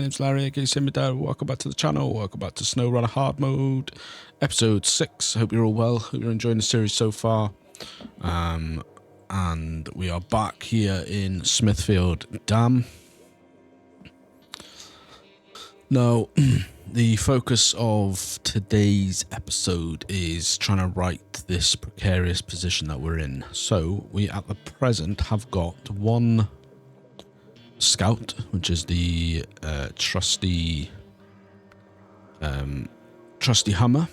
name's Larry, aka Simidar. Welcome back to the channel. Welcome back to Snowrunner Hard Mode, episode 6. Hope you're all well. Hope you're enjoying the series so far. And we are back here in Smithfield Dam. Now, the focus of today's episode is trying to right this precarious position that we're in. So, we at the present have got one Scout, which is the trusty Hummer.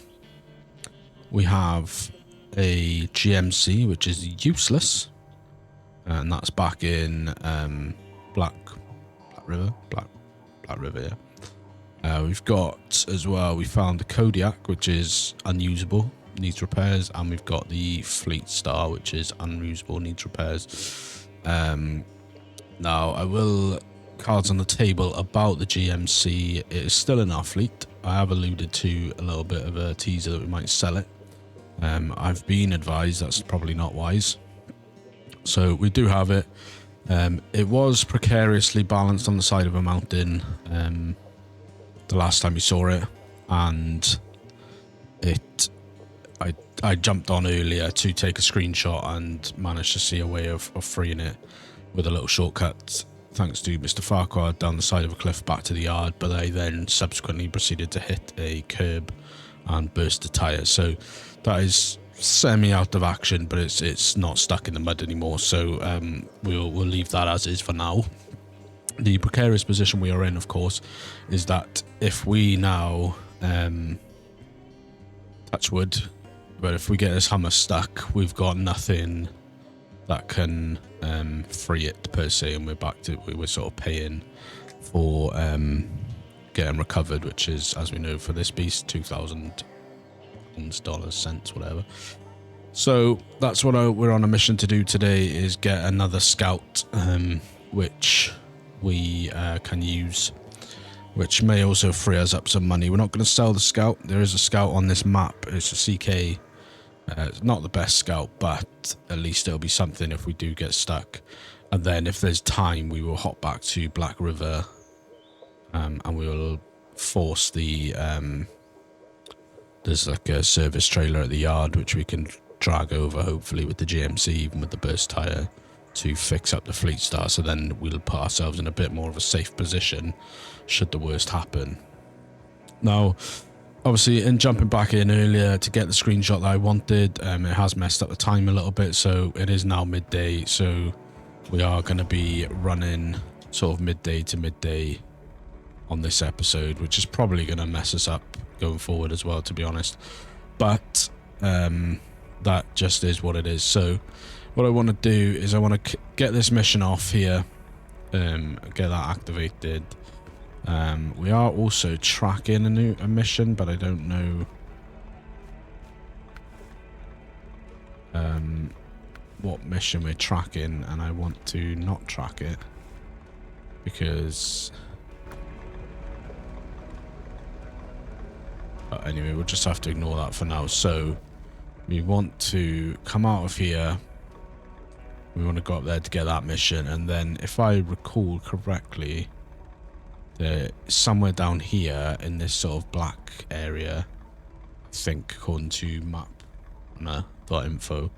We have a GMC, which is useless, and that's back in Black River, yeah. We've got as well, we found the Kodiak, which is unusable, needs repairs, and we've got the Fleet Star, which is unusable, needs repairs. Now, I will cards on the table about the GMC. It is still in our fleet. I have alluded to a little bit of a teaser that we might sell it. I've been advised that's probably not wise. So we do have it. It was precariously balanced on the side of a mountain the last time we saw it, and I jumped on earlier to take a screenshot and managed to see a way of freeing it with a little shortcut, thanks to Mr. Farquhar, down the side of a cliff back to the yard, but I then subsequently proceeded to hit a curb and burst the tyre. So that is semi out of action, but it's not stuck in the mud anymore, so we'll leave that as is for now. The precarious position we are in, of course, is that if we now touch wood, but if we get this Hummer stuck, we've got nothing that can free it per se, and we're back to we're sort of paying for getting recovered, which is, as we know, for this beast, $2,000, cents, whatever. So that's what we're on a mission to do today, is get another Scout, which we can use, which may also free us up some money. We're not going to sell the Scout. There is a Scout on this map. It's a CK. It's not the best Scout, but at least it'll be something if we do get stuck. And then if there's time, we will hop back to Black River, and we will force the there's like a service trailer at the yard which we can drag over, hopefully with the GMC, even with the burst tyre, to fix up the Fleet Star. So then we'll put ourselves in a bit more of a safe position should the worst happen. Now, obviously, in jumping back in earlier to get the screenshot that I wanted, it has messed up the time a little bit, so it is now midday, so we are going to be running sort of midday to midday on this episode, which is probably going to mess us up going forward as well, to be honest. But that just is what it is. So what I want to do is I want to get this mission off here, get that activated. We are also tracking a mission, but I don't know what mission we're tracking, and I want to not track it because anyway, we'll just have to ignore that for now. So we want to come out of here, we want to go up there to get that mission, and then if I recall correctly, somewhere down here in this sort of black area, I think, according to map.info,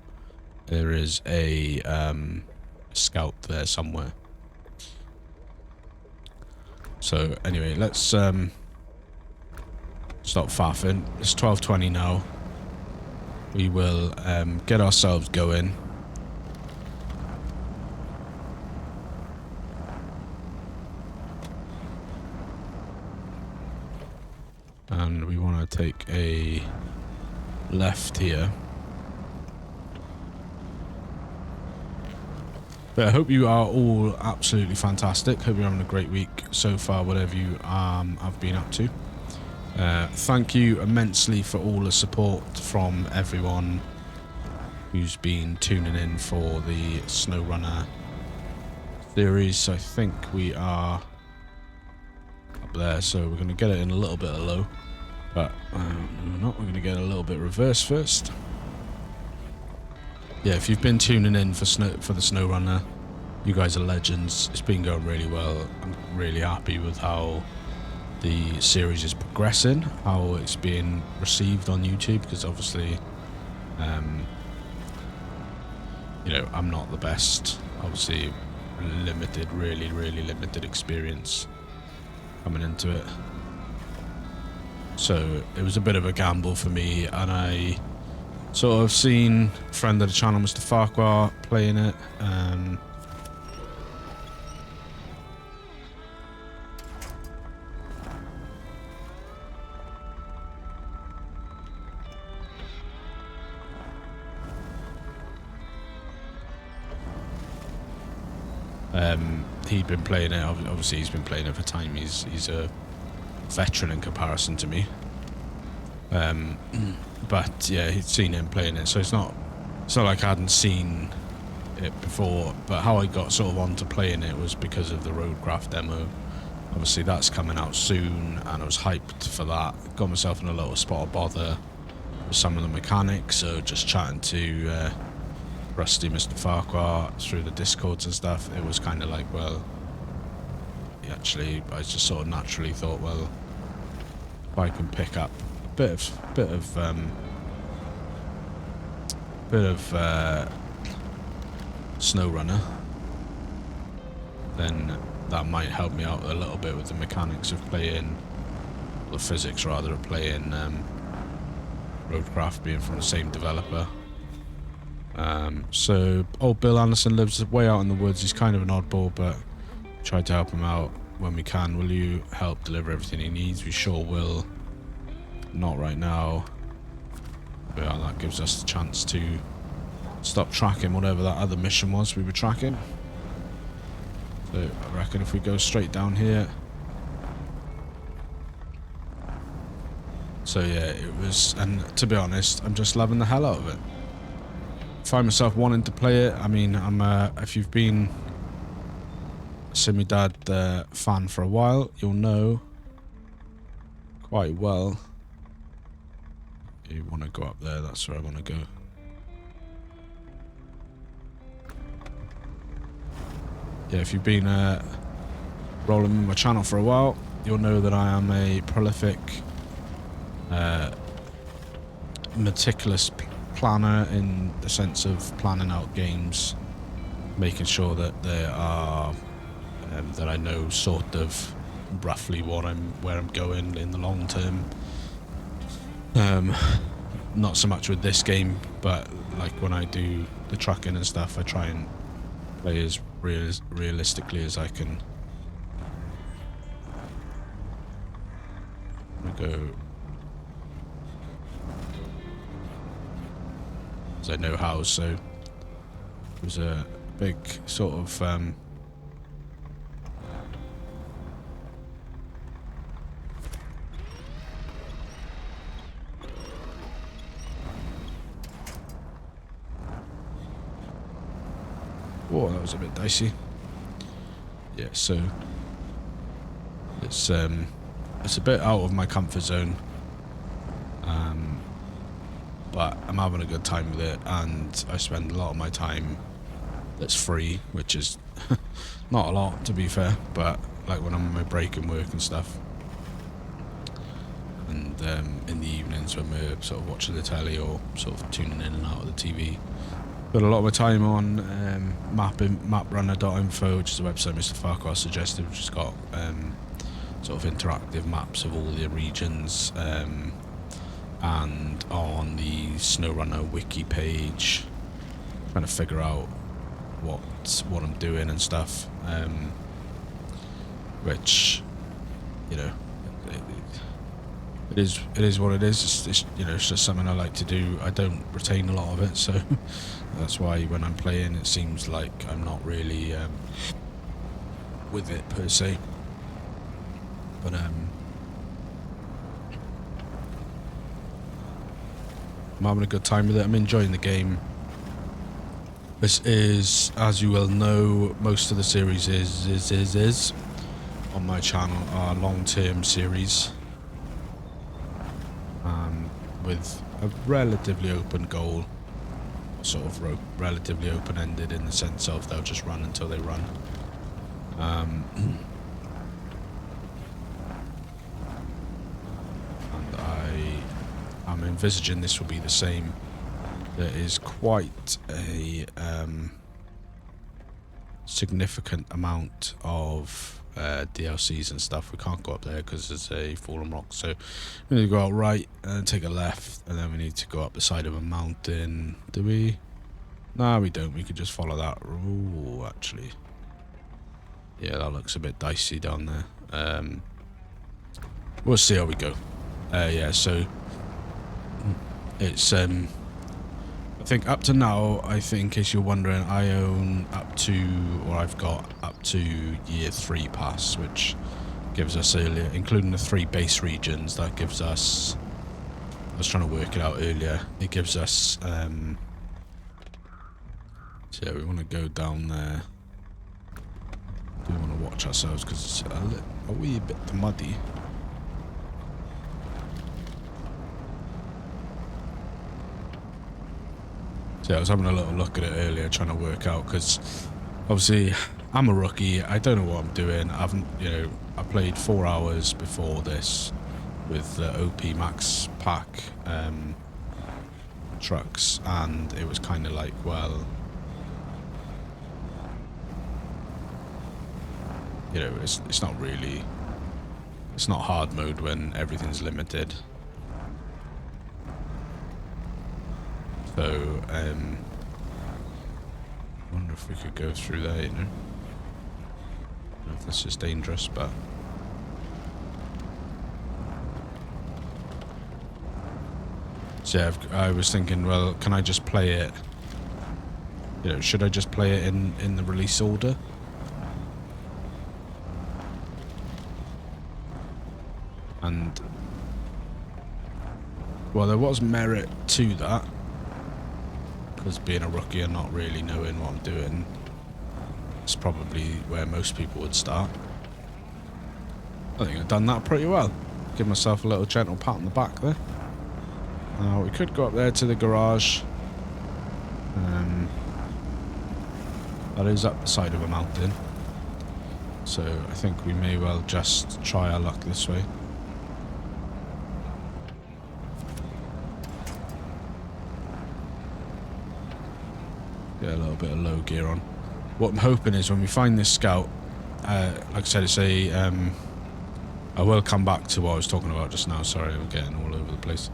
there is a Scout there somewhere. So anyway, let's stop faffing. It's 12:20 now. We will get ourselves going. And we want to take a left here. But I hope you are all absolutely fantastic. Hope you're having a great week so far, whatever you have been up to. Thank you immensely for all the support from everyone who's been tuning in for the Snowrunner series. I think we are up there, so we're going to get it in a little bit low, but we're not. We're going to get a little bit reverse first. Yeah, if you've been tuning in for the Snowrunner, you guys are legends. It's been going really well. I'm really happy with how the series is progressing, how it's being received on YouTube, because obviously, you know, I'm not the best. Obviously, really limited experience coming into it. So it was a bit of a gamble for me, and I sort of seen a friend of the channel, Mr. Farquhar, playing it. He'd been playing it, obviously he's been playing it for time, he's a veteran in comparison to me. But yeah, he'd seen him playing it, so it's not like I hadn't seen it before, but how I got sort of onto playing it was because of the Roadcraft demo. Obviously that's coming out soon, and I was hyped for that. Got myself in a little spot of bother with some of the mechanics, so just chatting to Rusty, Mr. Farquhar, through the Discords and stuff, it was kind of like, well, actually, I just sort of naturally thought, well, if I can pick up a bit of Snowrunner, then that might help me out a little bit with the mechanics of playing, the physics rather, of playing Roadcraft, being from the same developer. So old Bill Anderson lives way out in the woods. He's kind of an oddball, but try to help him out when we can. Will you help deliver everything he needs? We sure will. Not right now. But yeah, that gives us the chance to stop tracking whatever that other mission was we were tracking. So I reckon if we go straight down here. So yeah, it was, and to be honest, I'm just loving the hell out of it. Find myself wanting to play it. I mean, if you've been a Simidad fan for a while, you'll know quite well. You want to go up there, that's where I want to go. Yeah, if you've been rolling my channel for a while, you'll know that I am a prolific, meticulous planner, in the sense of planning out games, making sure that they are that I know sort of roughly where I'm going in the long term. Not so much with this game, but like when I do the tracking and stuff, I try and play as realistically as I can. I'm gonna go as I know how, so it was a big sort of whoa, that was a bit dicey. Yeah, so it's a bit out of my comfort zone, but I'm having a good time with it, and I spend a lot of my time that's free, which is not a lot, to be fair, but like when I'm on my break and work and stuff, and in the evenings when we're sort of watching the telly or sort of tuning in and out of the TV. Got a lot of my time on maprunner.info, which is a website Mr. Farquhar suggested, which has got sort of interactive maps of all the regions, and on the Snowrunner wiki page, trying to figure out what I'm doing and stuff, which, you know, it is what it is. It's you know, it's just something I like to do. I don't retain a lot of it, so that's why when I'm playing, it seems like I'm not really with it per se. But I'm having a good time with it. I'm enjoying the game. This is, as you will know, most of the series is on my channel are long-term series, with a relatively open goal, sort of relatively open-ended in the sense of they'll just run until they run. I'm envisaging this will be the same. There is quite a significant amount of DLCs and stuff. We can't go up there because there's a fallen rock, so we need to go out right and take a left, and then we need to go up the side of a mountain. Do we? No, we don't. We could just follow that. Ooh, actually, yeah, that looks a bit dicey down there. We'll see how we go. Yeah, so it's I think up to now, I think in case you're wondering, I own up to, or I've got up to year 3 pass, which gives us earlier, including the 3 base regions, that gives us, I was trying to work it out earlier, it gives us, so yeah, we want to go down there. Do we want to watch ourselves because it's a wee bit muddy. So yeah, I was having a little look at it earlier, trying to work out, because obviously I'm a rookie, I don't know what I'm doing. I haven't, you know, I played 4 hours before this with the OP Max Pack trucks, and it was kind of like, well, you know, it's not really, it's not hard mode when everything's limited. So, I wonder if we could go through there, you know. I don't know if this is dangerous, but... So yeah, I was thinking, well, can I just play it... You know, should I just play it in the release order? And... Well, there was merit to that. Because being a rookie and not really knowing what I'm doing, it's probably where most people would start. I think I've done that pretty well. Give myself a little gentle pat on the back there. Now we could go up there to the garage. That is up the side of a mountain. So I think we may well just try our luck this way. Get a little bit of low gear on. What I'm hoping is when we find this scout, like I said, it's a, I will come back to what I was talking about just now, sorry, I'm getting all over the place.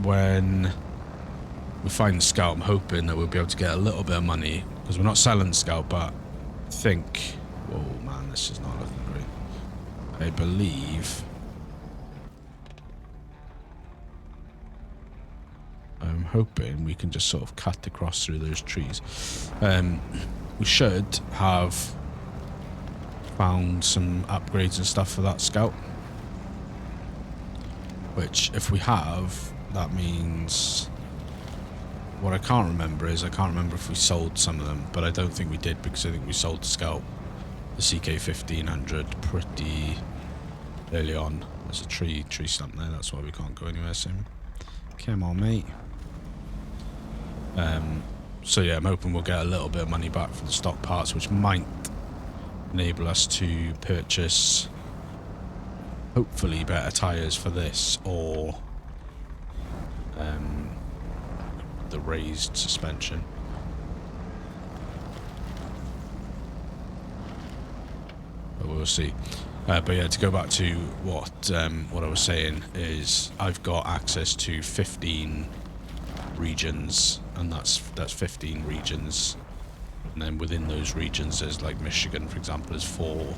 When we find the scout, I'm hoping that we'll be able to get a little bit of money, because we're not selling the scout, but I think, whoa man, this is not looking great. I believe, I'm hoping we can just sort of cut across through those trees. We should have found some upgrades and stuff for that scout, which if we have, that means, what I can't remember is, I can't remember if we sold some of them, but I don't think we did, because I think we sold the scout, the CK1500, pretty early on. There's a tree stump there, that's why we can't go anywhere soon. Come on, mate. So yeah, I'm hoping we'll get a little bit of money back from the stock parts, which might enable us to purchase, hopefully, better tyres for this, or the raised suspension. But we'll see. But yeah, to go back to what I was saying is, I've got access to 15 regions, and that's 15 regions, and then within those regions there's, like, Michigan for example, there's 4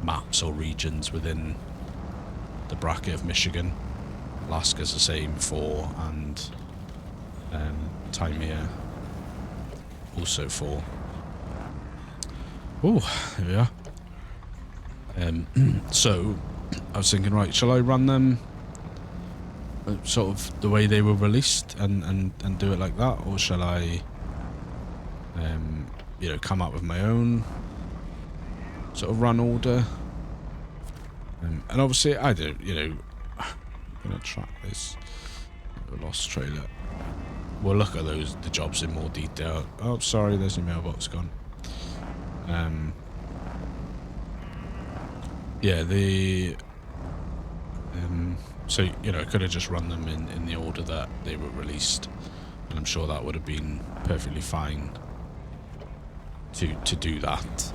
maps or regions within the bracket of Michigan. Alaska's the same, 4, and Timea also 4. Oh, there we are. So I was thinking, right, shall I run them sort of the way they were released and do it like that, or shall I you know, come up with my own sort of run order? And obviously I don't, you know, I'm gonna track this lost trailer. We'll look at the jobs in more detail. Oh, sorry, there's your mailbox gone. Yeah, So, you know, I could have just run them in the order that they were released, and I'm sure that would have been perfectly fine to do that.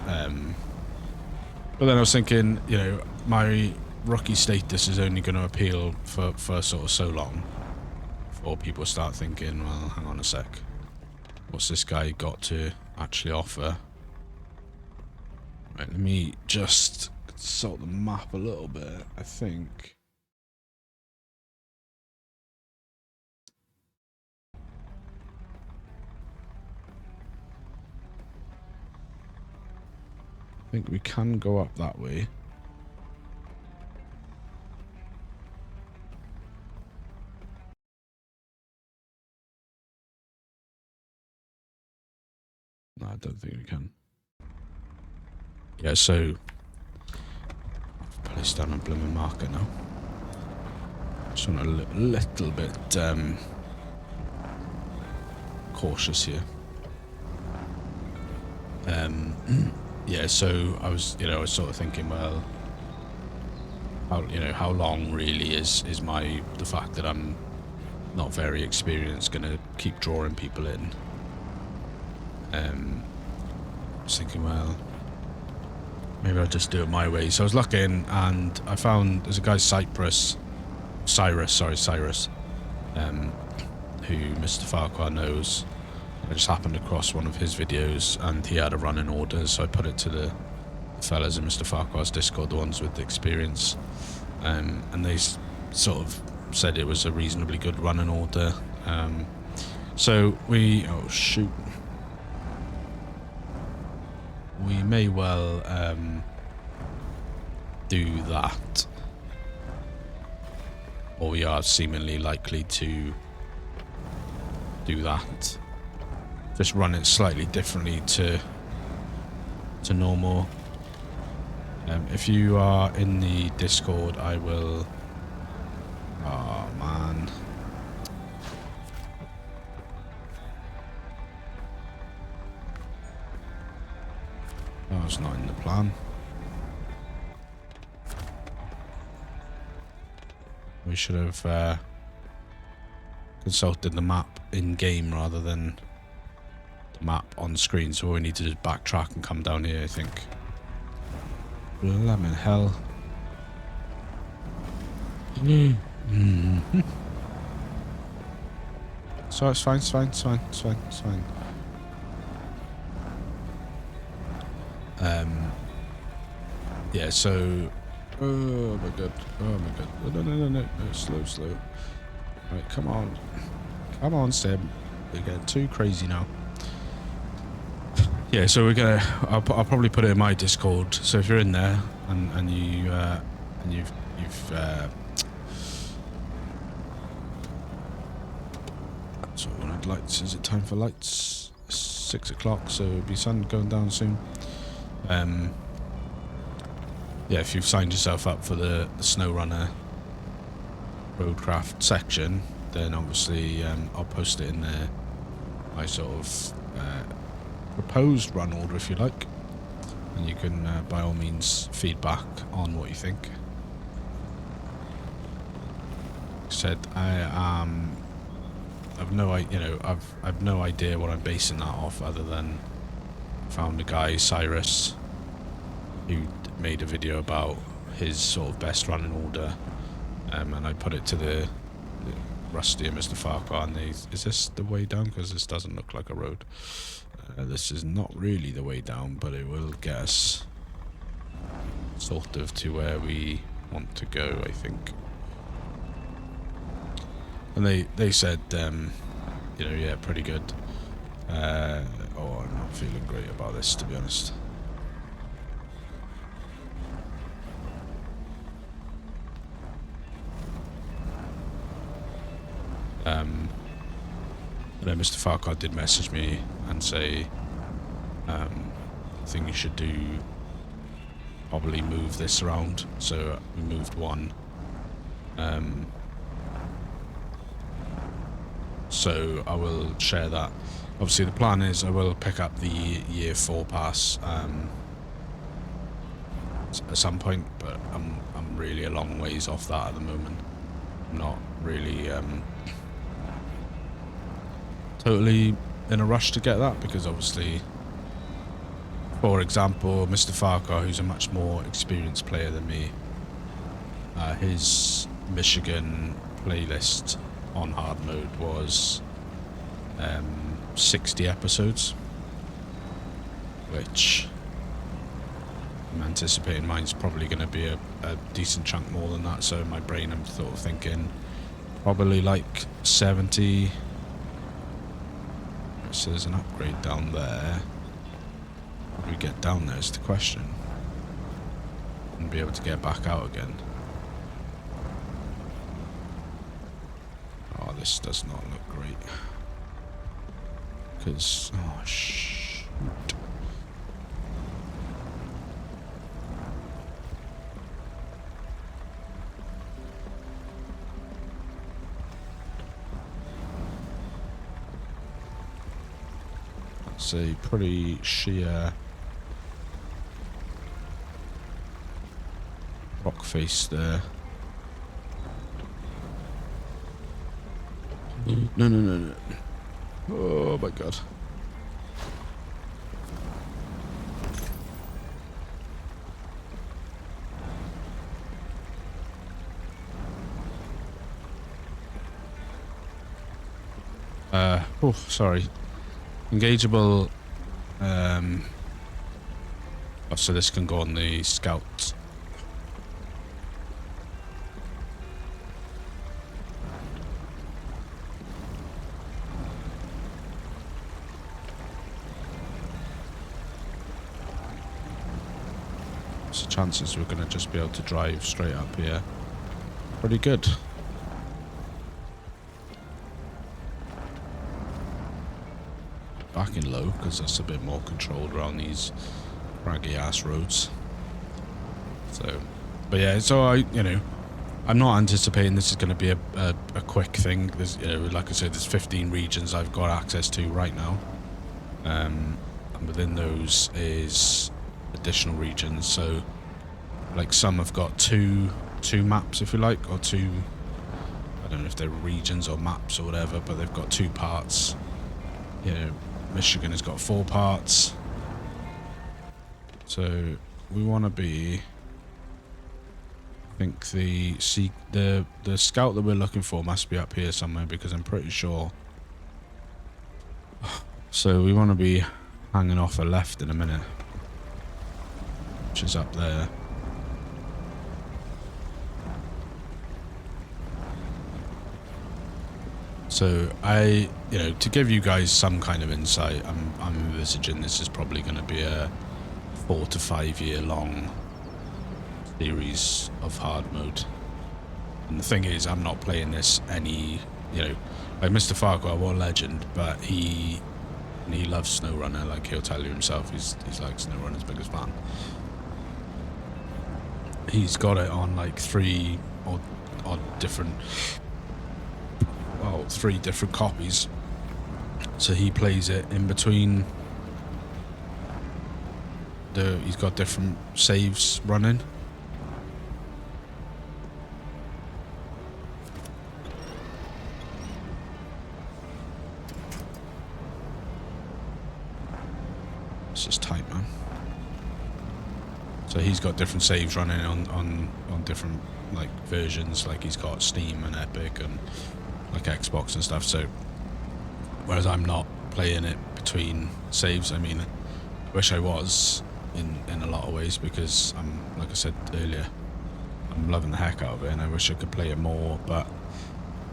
But then I was thinking, you know, my rookie status is only going to appeal for sort of so long before people start thinking, well, hang on a sec, what's this guy got to actually offer? Right, let me just consult the map a little bit, I think. I think we can go up that way. No, I don't think we can. Yeah, so I've placed down a blooming marker now. Just want a little bit cautious here. Yeah, so I was sort of thinking, well, how long really is the fact that I'm not very experienced gonna keep drawing people in? I was thinking, well, maybe I'll just do it my way. So I was looking, and I found there's a guy Cyrus, who Mr. Farquhar knows. I just happened across one of his videos, and he had a running order, so I put it to the fellas in Mr. Farquhar's Discord, the ones with the experience, and they sort of said it was a reasonably good running order. So we may well do that, or we are seemingly likely to do that. Just run it slightly differently to normal. If you are in the Discord, I will... Oh, man. Oh, it's not in the plan. We should have consulted the map in-game rather than the map on screen, so all we need to do is backtrack and come down here, I think. Blimmin' hell. So it's fine, it's fine, it's fine, it's fine, it's fine. Yeah, so... Oh my god, oh my god. No, slow. Right, come on. Come on, Seb. We're getting too crazy now. Yeah, so we're gonna... I'll probably put it in my Discord, so if you're in there, and you've so I wanted lights. Is it time for lights? 6 o'clock, so it'll be sun going down soon. Yeah, if you've signed yourself up for the Snowrunner roadcraft section, then obviously I'll post it in there. My sort of proposed run order, if you like, and you can by all means feedback on what you think. Said I've no idea what I'm basing that off, other than I found a guy, Cyrus, who made a video about his sort of best running order, and I put it to the Rusty and Mr. Farquhar, and is this the way down? Because this doesn't look like a road. This is not really the way down, but it will get us sort of to where we want to go, I think. And they said, yeah, pretty good. Oh, I'm not feeling great about this, to be honest. Then Mr. Farquhar did message me and say, I think you should probably move this around. So we moved one. So I will share that. Obviously the plan is I will pick up the year 4 pass at some point, but I'm really a long ways off that at the moment. I'm not really totally in a rush to get that, because obviously, for example, Mr. Farquhar, who's a much more experienced player than me, his Michigan playlist on hard mode was 60 episodes, which I'm anticipating mine's probably going to be a decent chunk more than that. So in my brain I'm sort of thinking probably like 70. So there's an upgrade down there. How do we get down there is the question. And be able to get back out again. Oh, this does not look great. Because, oh shoot. That's a pretty sheer rock face there. No. Oh my god. Oh, sorry. Engageable. Oh, so this can go on the Scout. So chances we're going to just be able to drive straight up here. Pretty good. Back in low, because that's a bit more controlled around these craggy ass roads. So, but yeah, so I'm not anticipating this is going to be a quick thing. There's, like I said, there's 15 regions I've got access to right now, and within those is additional regions. So, like some have got two maps, if you like, or two. I don't know if they're regions or maps or whatever, but they've got 2 parts. Michigan has got 4 parts. So we want to be. I think the Scout that we're looking for must be up here somewhere, because I'm pretty sure. So we want to be hanging off a left in a minute, which is up there. So to give you guys some kind of insight, I'm envisaging this is probably going to be a 4 to 5 year long series of hard mode. And the thing is, I'm not playing this like Mr. Farquhar, what a legend, but he loves Snowrunner. Like, he'll tell you himself, he's like Snowrunner's biggest fan. He's got it on like 3 different copies, so he plays it in between. He's got different saves running. This is tight, man. So he's got different saves running on different like versions. Like, he's got Steam and Epic and like Xbox and stuff. So whereas I'm not playing it between saves, I mean, I wish I was in a lot of ways, because like I said earlier, I'm loving the heck out of it, and I wish I could play it more. But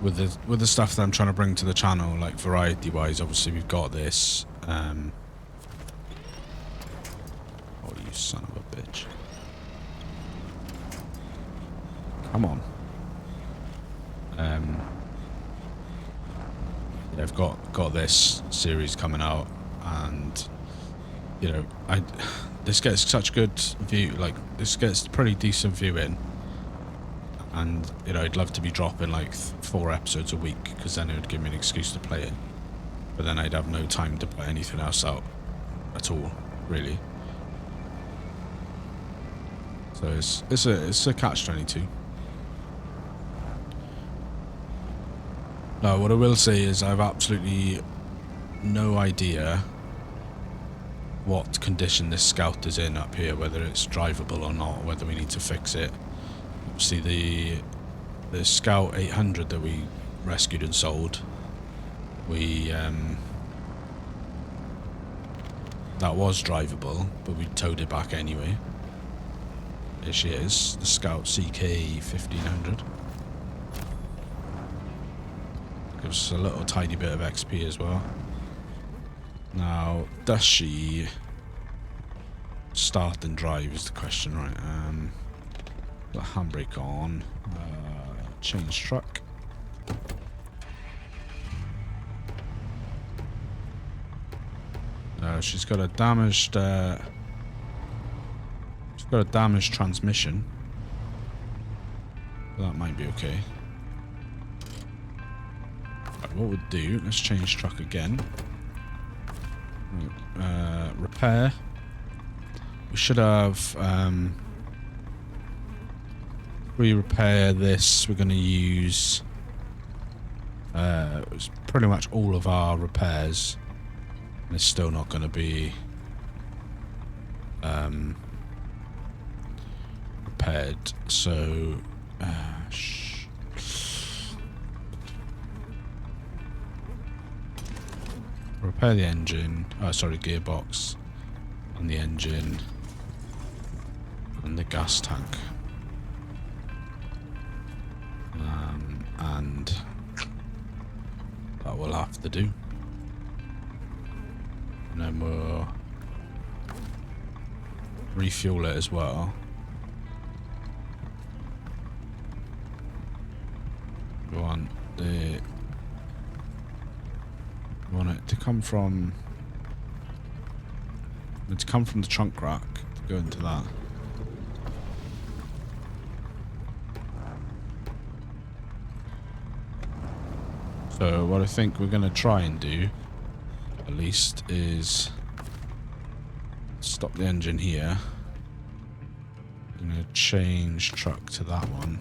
with the stuff that I'm trying to bring to the channel, like variety wise, obviously we've got this. Oh, you son of a bitch! Come on. I've got this series coming out, and this gets such good view. Like, this gets pretty decent viewing, and I'd love to be dropping like 4 episodes a week, because then it would give me an excuse to play it. But then I'd have no time to put anything else out at all, really. So it's a catch-22. Now, what I will say is I've absolutely no idea what condition this Scout is in up here, whether it's drivable or not, whether we need to fix it. Obviously, the Scout 800 that we rescued and sold, that was drivable, but we towed it back anyway. Here she is, the Scout CK1500. Gives us a little tiny bit of XP as well. Now, does she start and drive is the question, right? The handbrake on. Change truck. She's got a damaged. She's got a damaged transmission. That might be okay. Right, what we'll do? Let's change truck again. Repair. We should have. We repair this. We're going to use pretty much all of our repairs. And it's still not going to be repaired. So repair the engine. Oh, sorry, gearbox, and the engine, and the gas tank. And that will have to do. And then we'll refuel it as well. We want it to come from the trunk rack to go into that. So what I think we're going to try and do, at least, is stop the engine here. I'm going to change truck to that one.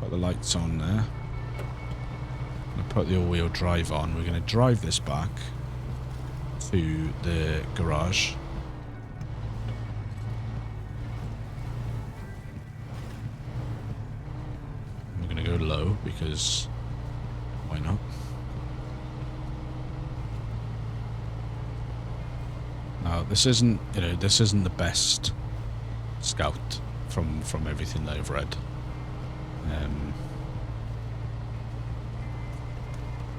Put the lights on there. I'm going to put the all-wheel drive on. We're going to drive this back to the garage. Go low because why not? Now this isn't the best Scout from everything that I've read.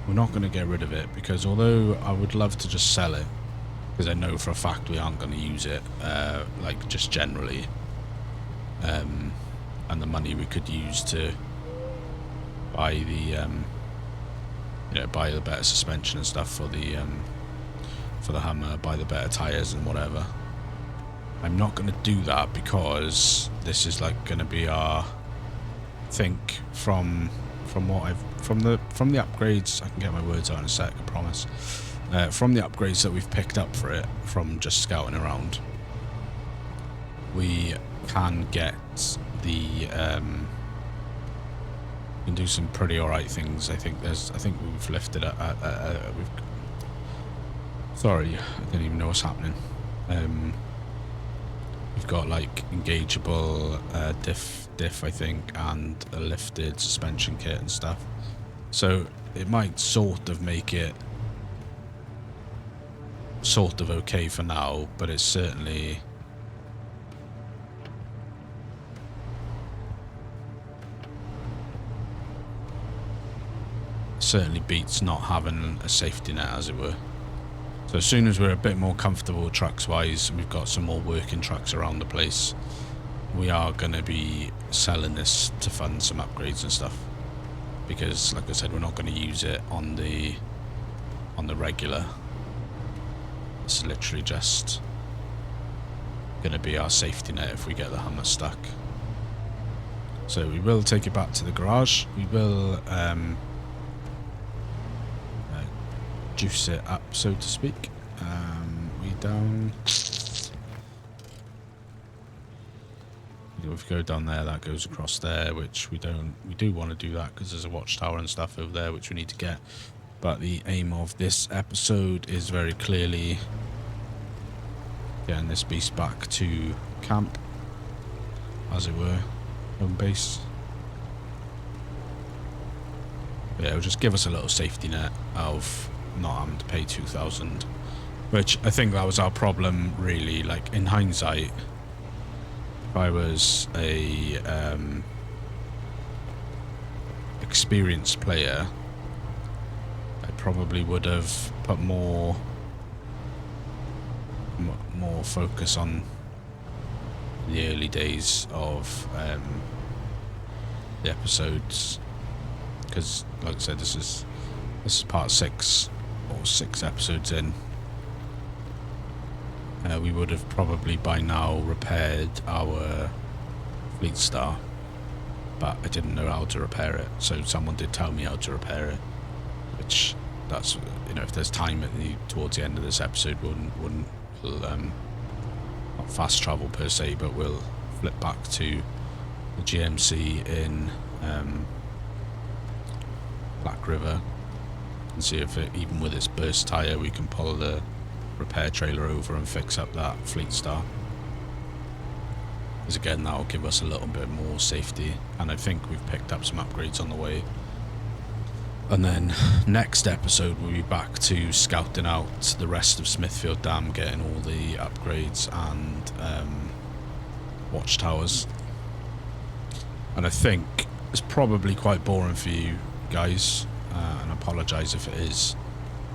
We're not going to get rid of it because although I would love to just sell it, because I know for a fact we aren't going to use it, like just generally, and the money we could use to buy the buy the better suspension and stuff for the Hummer, buy the better tires and whatever. I'm not going to do that because this is like going to be our, I think from the upgrades, I can get my words out in a sec, I promise. From the upgrades that we've picked up for it from just scouting around, we can get the we can do some pretty alright things. I think we've lifted sorry, I don't even know what's happening. We've got like engageable diff I think, and a lifted suspension kit and stuff. So it might sort of make it sort of okay for now, but it's certainly beats not having a safety net, as it were. So as soon as we're a bit more comfortable trucks wise, we've got some more working trucks around the place, we are going to be selling this to fund some upgrades and stuff, because like I said, we're not going to use it on the regular. It's literally just going to be our safety net if we get the Hummer stuck. So we will take it back to the garage. We will juice it up, so to speak. We down. You know, if you go down there, that goes across there, which we don't. We do want to do that because there's a watchtower and stuff over there which we need to get. But the aim of this episode is very clearly getting this beast back to camp, as it were, home base. But yeah, it'll just give us a little safety net of not having to pay 2,000, which I think that was our problem, really. Like, in hindsight, if I was a experienced player, I probably would have put more focus on the early days of the episodes, because, like I said, this is part 6 or 6 episodes in. We would have probably by now repaired our Fleet Star, but I didn't know how to repair it, so someone did tell me how to repair it, which, that's, you know, if there's time towards the end of this episode, we'll not fast travel per se, but we'll flip back to the GMC in Black River and see if even with its burst tyre we can pull the repair trailer over and fix up that Fleet Star. Because again, that will give us a little bit more safety, and I think we've picked up some upgrades on the way. And then next episode we'll be back to scouting out the rest of Smithfield Dam, getting all the upgrades and watchtowers. And I think it's probably quite boring for you guys, and I apologise if it is,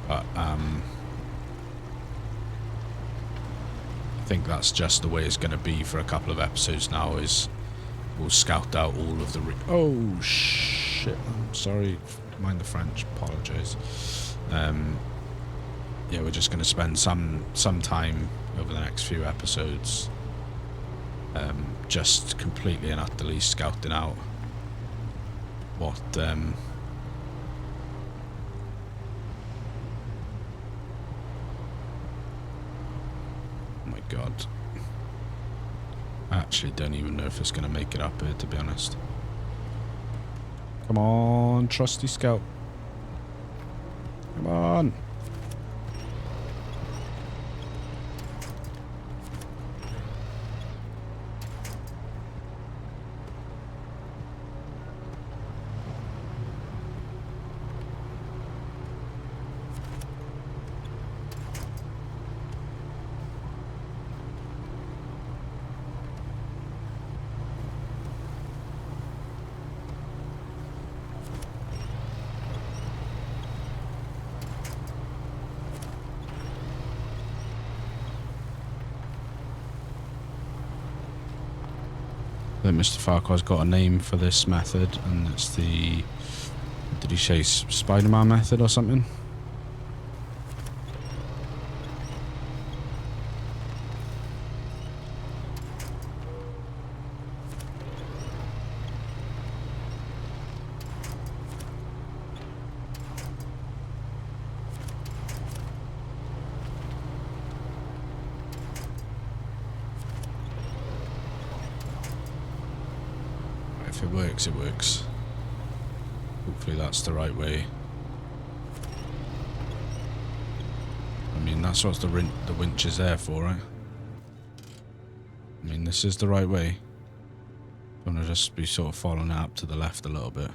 but I think that's just the way it's going to be for a couple of episodes now. Is we'll scout out all of the oh shit, I'm sorry, mind the French, apologise. Yeah, we're just going to spend some time over the next few episodes just completely and utterly scouting out what oh my god, I actually don't even know if it's going to make it up here, to be honest. Come on, trusty Scout. Come on. Mr. Farquhar's got a name for this method, and it's the, did he say Spider-Man method or something? If it works, it works. Hopefully that's the right way. I mean, that's what the winch is there for, right? I mean, this is the right way. I'm gonna just be sort of following it up to the left a little bit.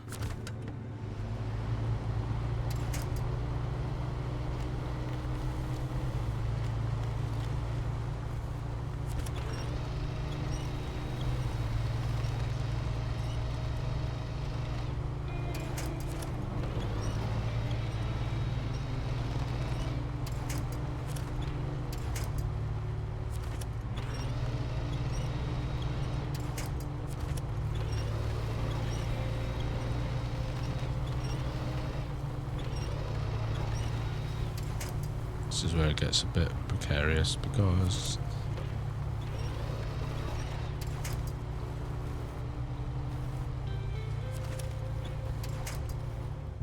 This is where it gets a bit precarious, because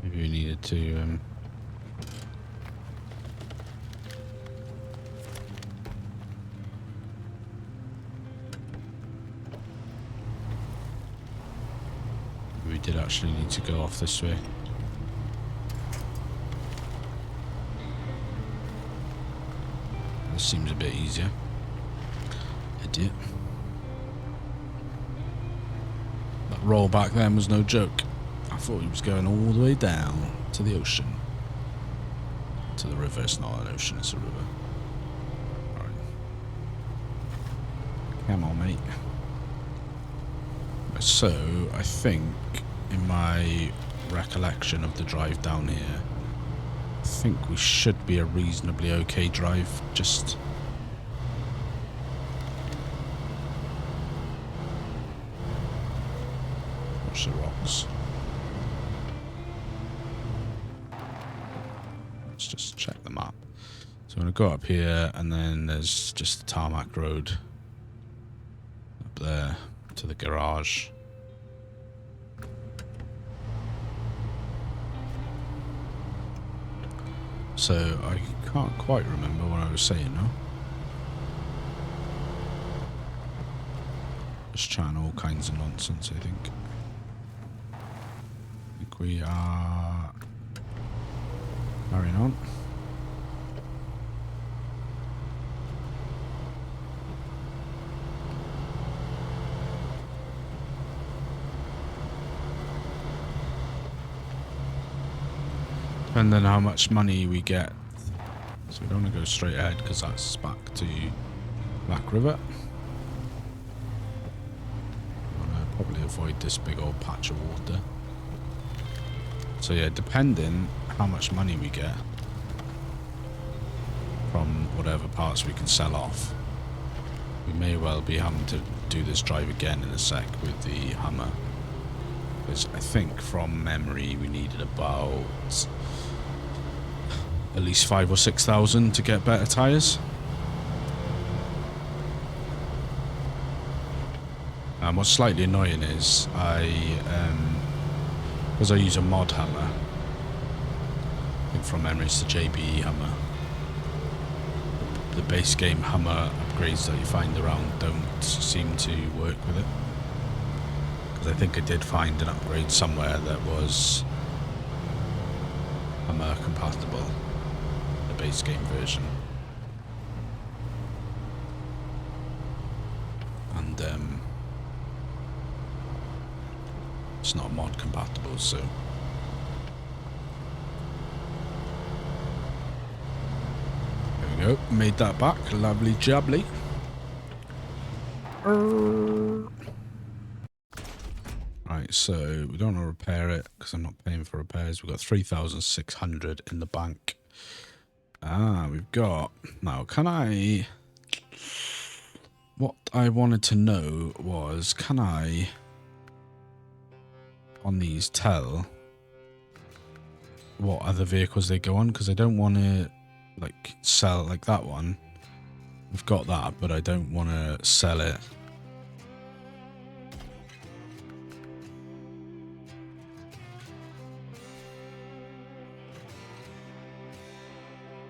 maybe we needed to did actually need to go off this way. This seems a bit easier. Idiot. That roll back then was no joke. I thought he was going all the way down to the ocean. To the river. It's not an ocean, it's a river. Alright. Come on, mate. So, I think, in my recollection of the drive down here, I think we should be a reasonably okay drive. Just... watch the rocks. Let's just check the map. So I'm going to go up here, and then there's just the tarmac road up there to the garage. So I can't quite remember what I was saying now. Just chatting all kinds of nonsense, I think. We are carrying on. Depending on how much money we get. So we don't want to go straight ahead because that's back to Black River. We want to probably avoid this big old patch of water. So yeah, depending how much money we get from whatever parts we can sell off, we may well be having to do this drive again in a sec with the Hummer. Because I think from memory we needed about at least 5,000 or 6,000 to get better tyres. What's slightly annoying is because I use a mod Hummer, I think from memory it's the JBE Hummer. The base game Hummer upgrades that you find around don't seem to work with it. Because I think I did find an upgrade somewhere that was Hummer compatible, the base game version. And it's not mod compatible, so there we go, made that back, lovely jubbly. Right, so we don't want to repair it because I'm not paying for repairs. We've got 3,600 in the bank. We've got, now can I, what I wanted to know was, can I on these tell what other vehicles they go on? Because I don't want to like sell like that one. We've got that, but I don't want to sell it.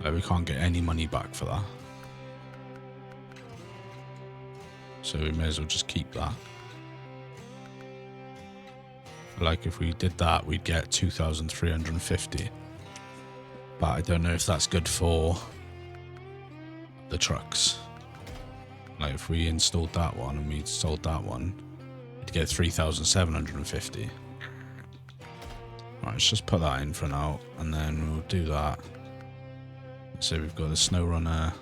We can't get any money back for that, so we may as well just keep that. Like if we did that, we'd get 2,350. But I don't know if that's good for the trucks. Like if we installed that one and we sold that one, we'd get 3,750. Alright, let's just put that in for now, and then we'll do that. So we've got the Snowrunner.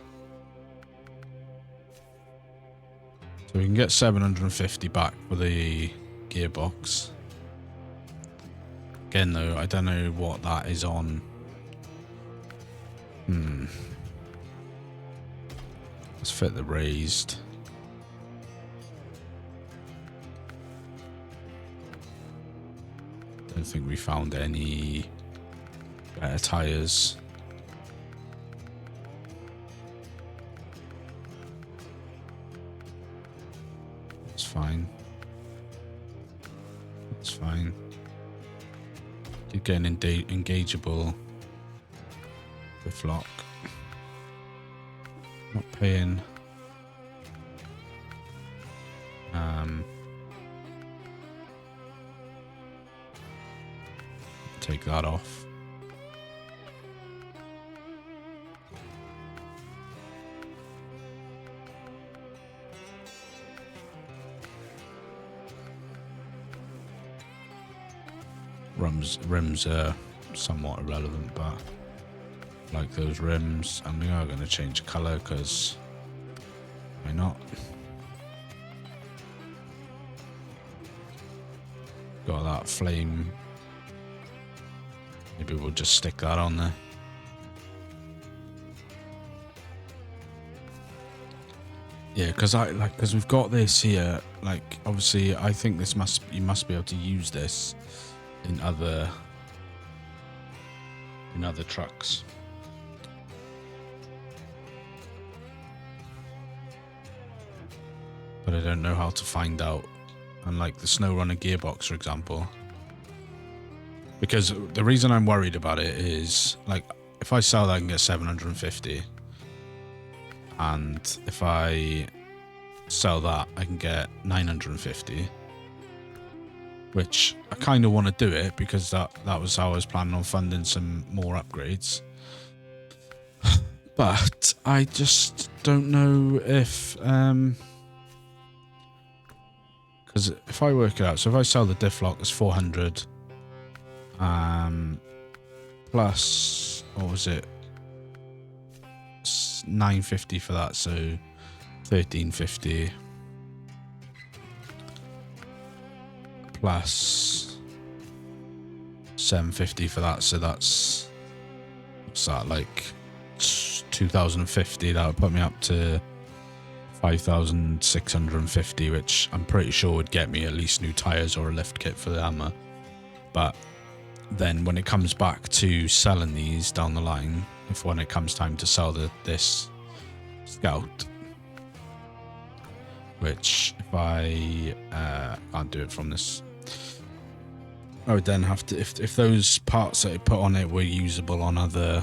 So we can get 750 back for the gearbox. Again though, I don't know what that is on. Let's fit the raised. Don't think we found any better tyres. That's fine. That's fine. Did get an engageable with lock. Not paying. take that off. Rims are somewhat irrelevant, but I like those rims, and we are going to change colour because why not? Got that flame. Maybe we'll just stick that on there. Yeah, because we've got this here. Like, obviously, I think you must be able to use this in other trucks. But I don't know how to find out. Unlike the Snowrunner gearbox, for example. Because the reason I'm worried about it is, like, if I sell that, I can get 750. And if I sell that, I can get 950. Which I kind of want to do it because that was how I was planning on funding some more upgrades. But I just don't know if because if I work it out, so if I sell the diff lock, it's 400 plus, what was it, 950 for that, so 1350 plus 750 for that, so that's, what's that, like 2050. That would put me up to 5,650, which I'm pretty sure would get me at least new tires or a lift kit for the hammer. But then when it comes back to selling these down the line, when it comes time to sell this Scout, which if I can't do it from this, I would then have to, if those parts that I put on it were usable on other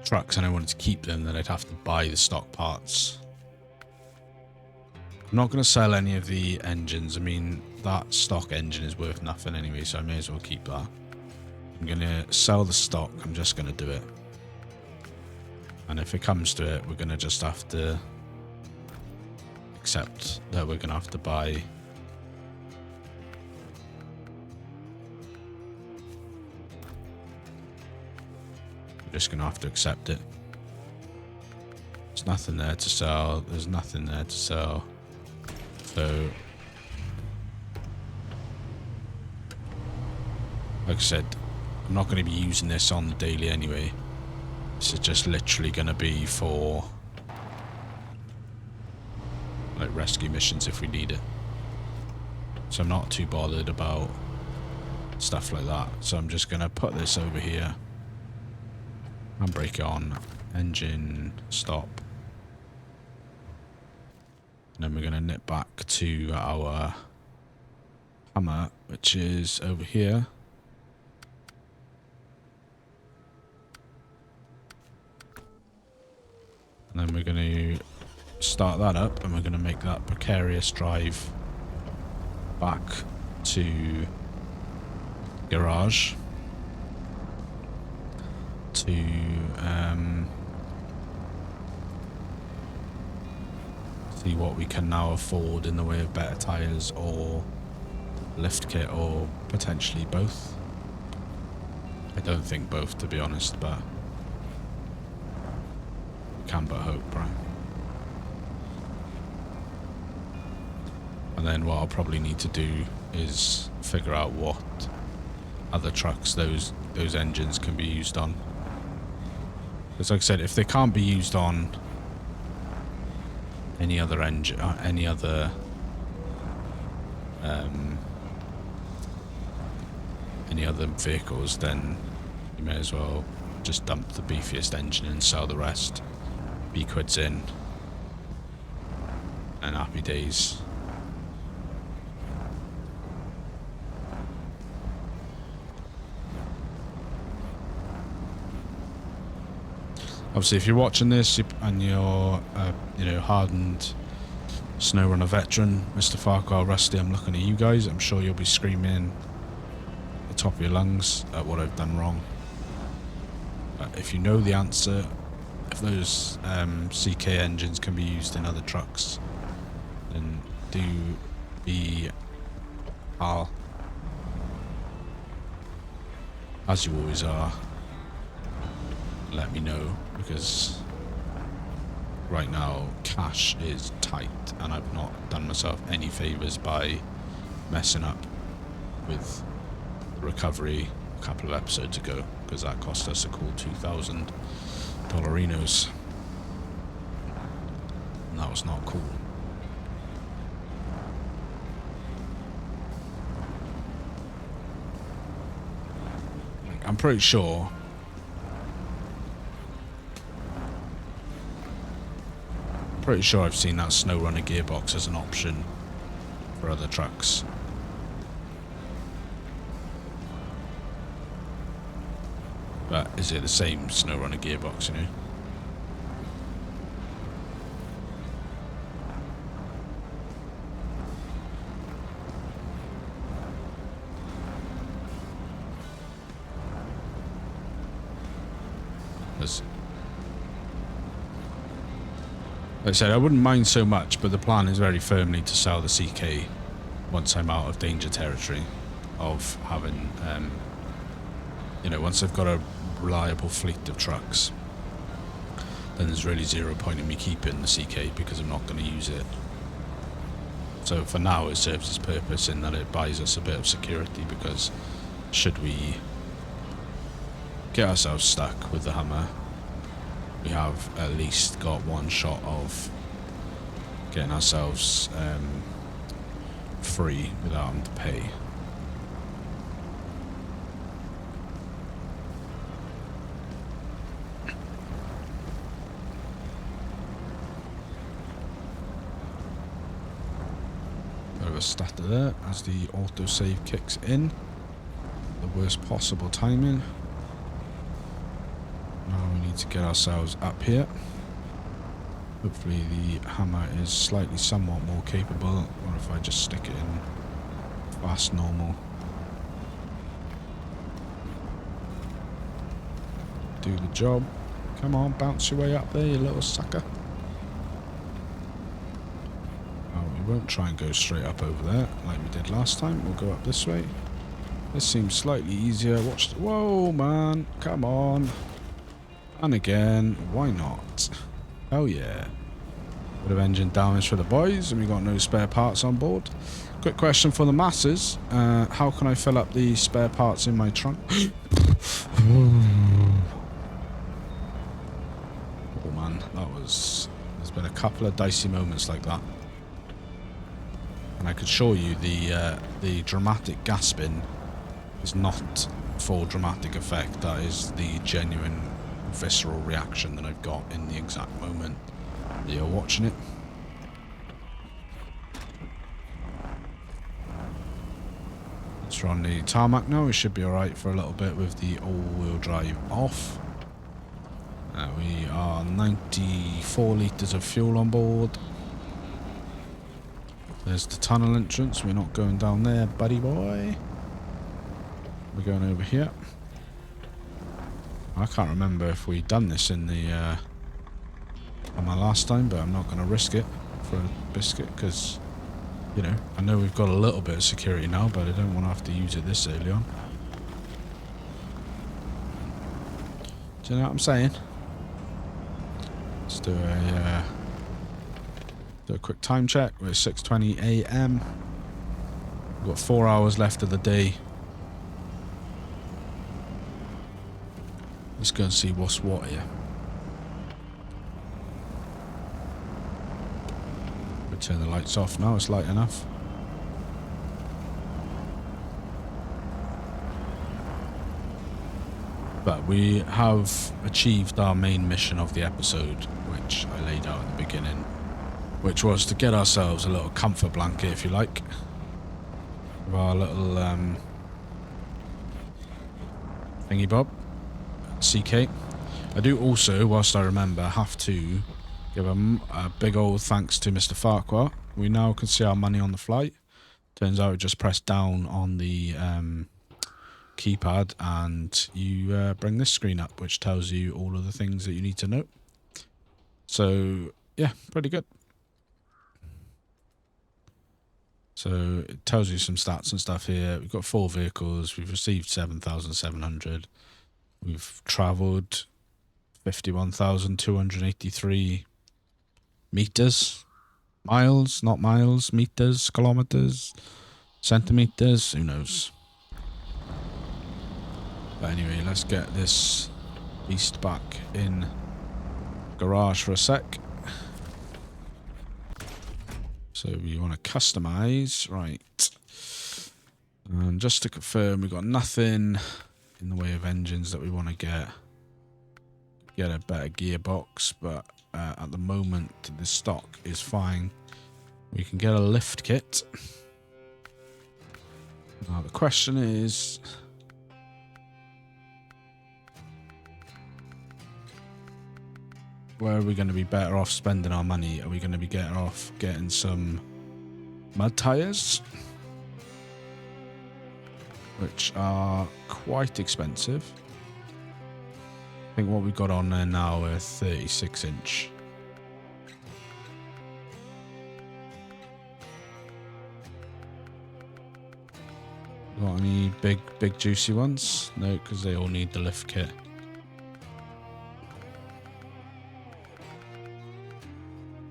trucks and I wanted to keep them, then I'd have to buy the stock parts. I'm not going to sell any of the engines. I mean, that stock engine is worth nothing anyway, so I may as well keep that. I'm going to sell the stock. I'm just going to do it. And if it comes to it, we're going to just have to accept that we're going to have to buy just gonna have to accept it. There's nothing there to sell. There's nothing there to sell. So, like I said, I'm not going to be using this on the daily anyway. This is just literally going to be for like rescue missions if we need it. So I'm not too bothered about stuff like that. So I'm just going to put this over here. Handbrake on, engine stop. And then we're going to nip back to our hammer, which is over here. And then we're going to start that up and we're going to make that precarious drive back to garage. To see what we can now afford in the way of better tires or lift kit, or potentially both. I don't think both, to be honest, but we can but hope, right? And then what I'll probably need to do is figure out what other trucks those engines can be used on. Because like I said, if they can't be used on any other engine, any other vehicles, then you may as well just dump the beefiest engine and sell the rest. B-quids in, and happy days. Obviously, if you're watching this and you're hardened Snowrunner veteran, Mr. Farquhar, Rusty, I'm looking at you guys. I'm sure you'll be screaming top of your lungs at what I've done wrong. But if you know the answer, if those CK engines can be used in other trucks, then do be pal, as you always are. Let me know, because right now cash is tight and I've not done myself any favours by messing up with the recovery a couple of episodes ago, because that cost us a cool $2,000 dollarinos, and that was not cool. I'm pretty sure I've seen that Snowrunner gearbox as an option for other trucks. But is it the same Snowrunner gearbox, you know? Like I said, I wouldn't mind so much, but the plan is very firmly to sell the CK once I'm out of danger territory of having, you know, once I've got a reliable fleet of trucks, then there's really zero point in me keeping the CK because I'm not going to use it. So for now it serves its purpose in that it buys us a bit of security, because should we get ourselves stuck with the Hummer, we have at least got one shot of getting ourselves free without having to pay. Bit of a stutter there as the autosave kicks in. The worst possible timing. Now we need to get ourselves up here. Hopefully the Hammer is slightly somewhat more capable, or if I just stick it in fast normal. Do the job. Come on, bounce your way up there, you little sucker. Oh, we won't try and go straight up over there like we did last time. We'll go up this way. This seems slightly easier. Watch the... Whoa, man. Come on. And again, why not? Oh yeah. Bit of engine damage for the boys, and we got no spare parts on board. Quick question for the masses. How can I fill up the spare parts in my trunk? Oh man, there's been a couple of dicey moments like that. And I could show you the dramatic gasping is not for dramatic effect. That is the genuine visceral reaction that I've got in the exact moment that you're watching it. Let's run the tarmac now. We should be alright for a little bit with the all-wheel drive off. We are 94 litres of fuel on board. There's the tunnel entrance. We're not going down there, buddy boy. We're going over here. I can't remember if we'd done this in the on my last time, but I'm not going to risk it for a biscuit, because, you know, I know we've got a little bit of security now, but I don't want to have to use it this early on. Do you know what I'm saying? Let's do a quick time check. We're 6:20 AM. We've got 4 hours left of the day. Let's go and see what's what here. We'll turn the lights off now, it's light enough. But we have achieved our main mission of the episode, which I laid out at the beginning, which was to get ourselves a little comfort blanket, if you like, of our little thingy bob. CK. I do also, whilst I remember, have to give a big old thanks to Mr. Farquhar. We now can see our money on the flight. Turns out we just pressed down on the keypad, and you bring this screen up, which tells you all of the things that you need to know. So yeah, pretty good. So it tells you some stats and stuff here. We've got 4 vehicles. We've received 7,700. We've travelled 51,283 meters. Miles, not miles, meters, kilometers, centimeters, who knows. But anyway, let's get this beast back in garage for a sec. So we want to customize, right. And just to confirm, we've got nothing in the way of engines that we want to get a better gearbox, but at the moment the stock is fine. We can get a lift kit. Now the question is, where are we going to be better off spending our money? Are we going to be better off getting some mud tires, which are quite expensive? I think what we've got on there now are 36-inch. Got any big juicy ones? No, because they all need the lift kit.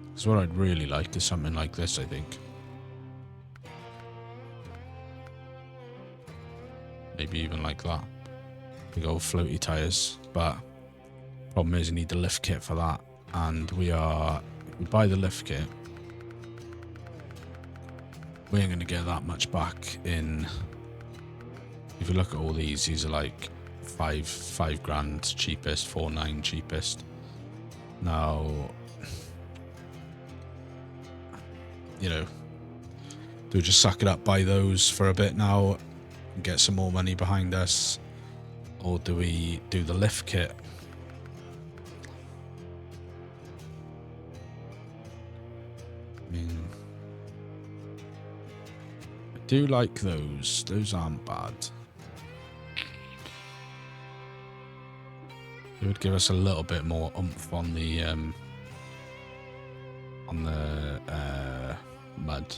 Because what I'd really like is something like this, I think. Maybe even like that. Big old floaty tyres, but problem is you need the lift kit for that, and we buy the lift kit, we ain't gonna get that much back in. If you look at all these are like five grand cheapest, 4.9 cheapest. Now, you know, do we just suck it up, buy those for a bit now and get some more money behind us, or do we do the lift kit? I mean, I do like those. Those aren't bad. It would give us a little bit more oomph on the mud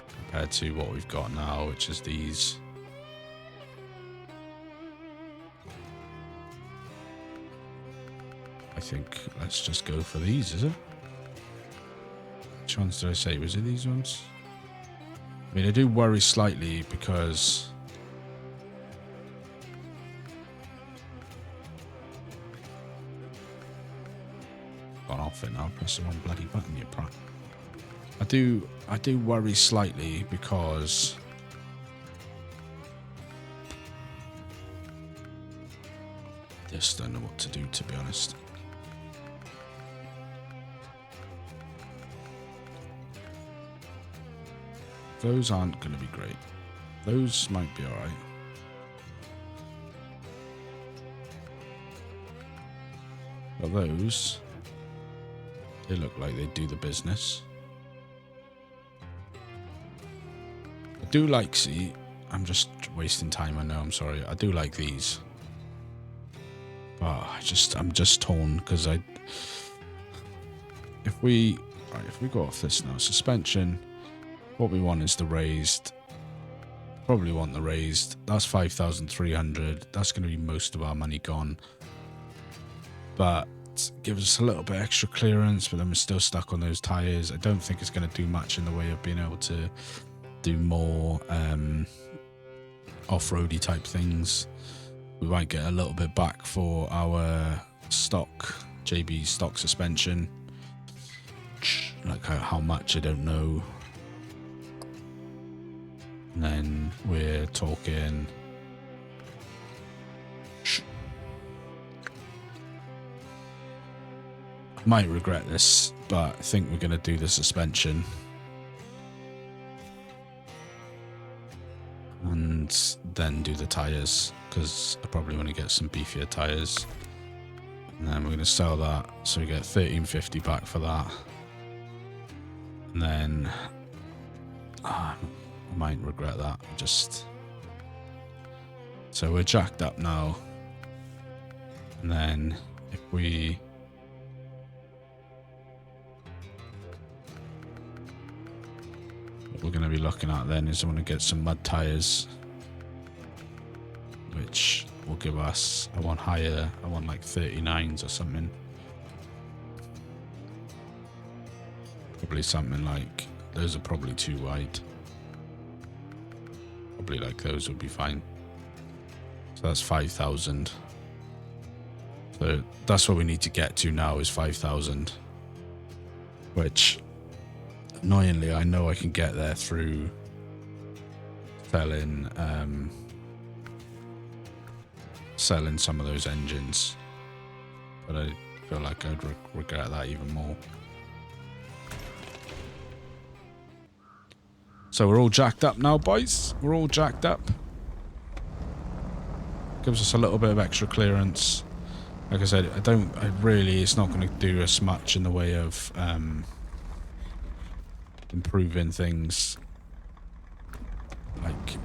compared to what we've got now, which is these. I think let's just go for these, is it? Which ones did I say? Was it these ones? I mean, I do worry slightly because gone off it now. Press the wrong bloody button, you prat. I do worry slightly because I just don't know what to do, to be honest. Those aren't going to be great. Those might be alright. But those, they look like they do the business. I do like, see, I'm just wasting time, I know, I'm sorry. I do like these. But I'm just torn because if we go off this now, suspension, what we want is the raised. Probably want the raised. That's 5,300. That's going to be most of our money gone. But give us a little bit extra clearance, but then we're still stuck on those tires. I don't think it's going to do much in the way of being able to do more off-roady type things. We might get a little bit back for our stock JB stock suspension. Like how much, I don't know. And then we're talking might regret this, but I think we're going to do the suspension and then do the tires, because I probably want to get some beefier tires, and then we're going to sell that, so we get 1350 back for that. And then I might regret that. So we're jacked up now. And then if we... what we're going to be looking at then is I want to get some mud tyres, which will give us, I want higher, I want like 39s or something. Probably something like, those are probably too wide. Probably like those would be fine. So that's 5,000. So that's what we need to get to now is 5,000. Which, annoyingly, I know I can get there through selling some of those engines. But I feel like I'd regret that even more. So we're all jacked up now, boys. We're all jacked up. Gives us a little bit of extra clearance. Like I said, it's not going to do us much in the way of improving things like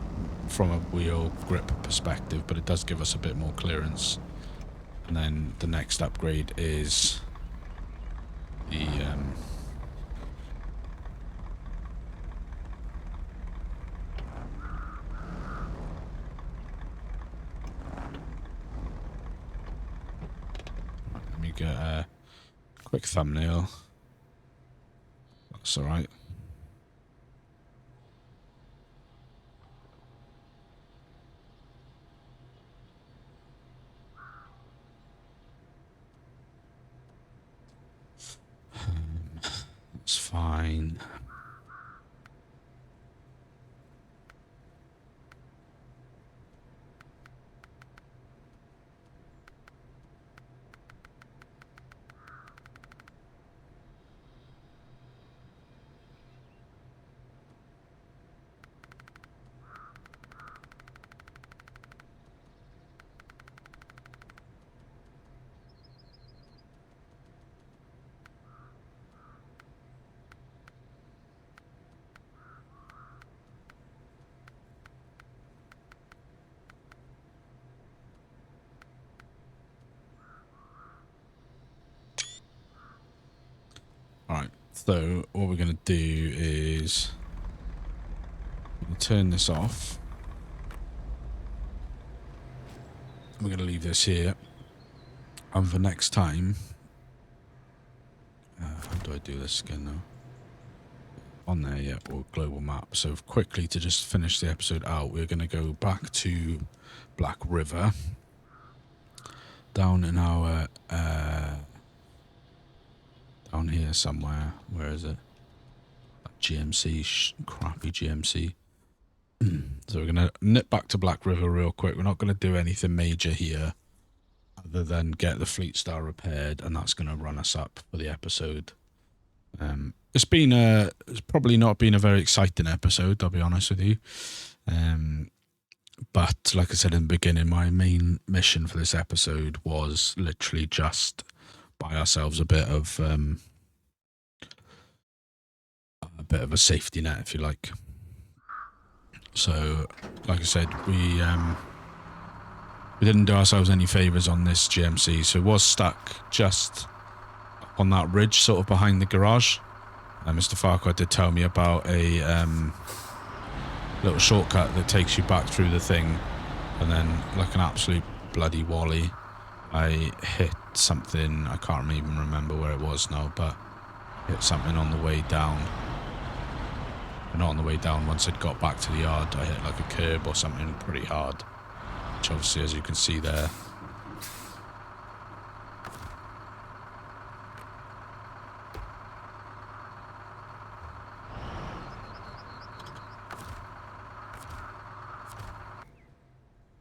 from a wheel grip perspective, but it does give us a bit more clearance. And then the next upgrade is the let me get a quick thumbnail. That's all right. It's fine. Alright, so what we're going to do is turn this off. We're going to leave this here. And for next time, how do I do this again now? On there, yeah, or global map. So quickly to just finish the episode out, we're going to go back to Black River. Down in our... down here somewhere. Where is it? GMC, crappy GMC. So we're going to nip back to Black River real quick. We're not going to do anything major here other than get the Fleet Star repaired, and that's going to run us up for the episode. It's probably not been a very exciting episode, I'll be honest with you. But like I said in the beginning, my main mission for this episode was literally just buy ourselves a bit of a safety net, if you like. So, like I said, we didn't do ourselves any favours on this GMC, so it was stuck just on that ridge, sort of behind the garage. Mr. Farquhar did tell me about a little shortcut that takes you back through the thing, and then, like an absolute bloody wally, I hit something. I can't even remember where it was now, but hit something on the way down. Not on the way down, once I'd got back to the yard, I hit like a curb or something pretty hard, which obviously, as you can see there,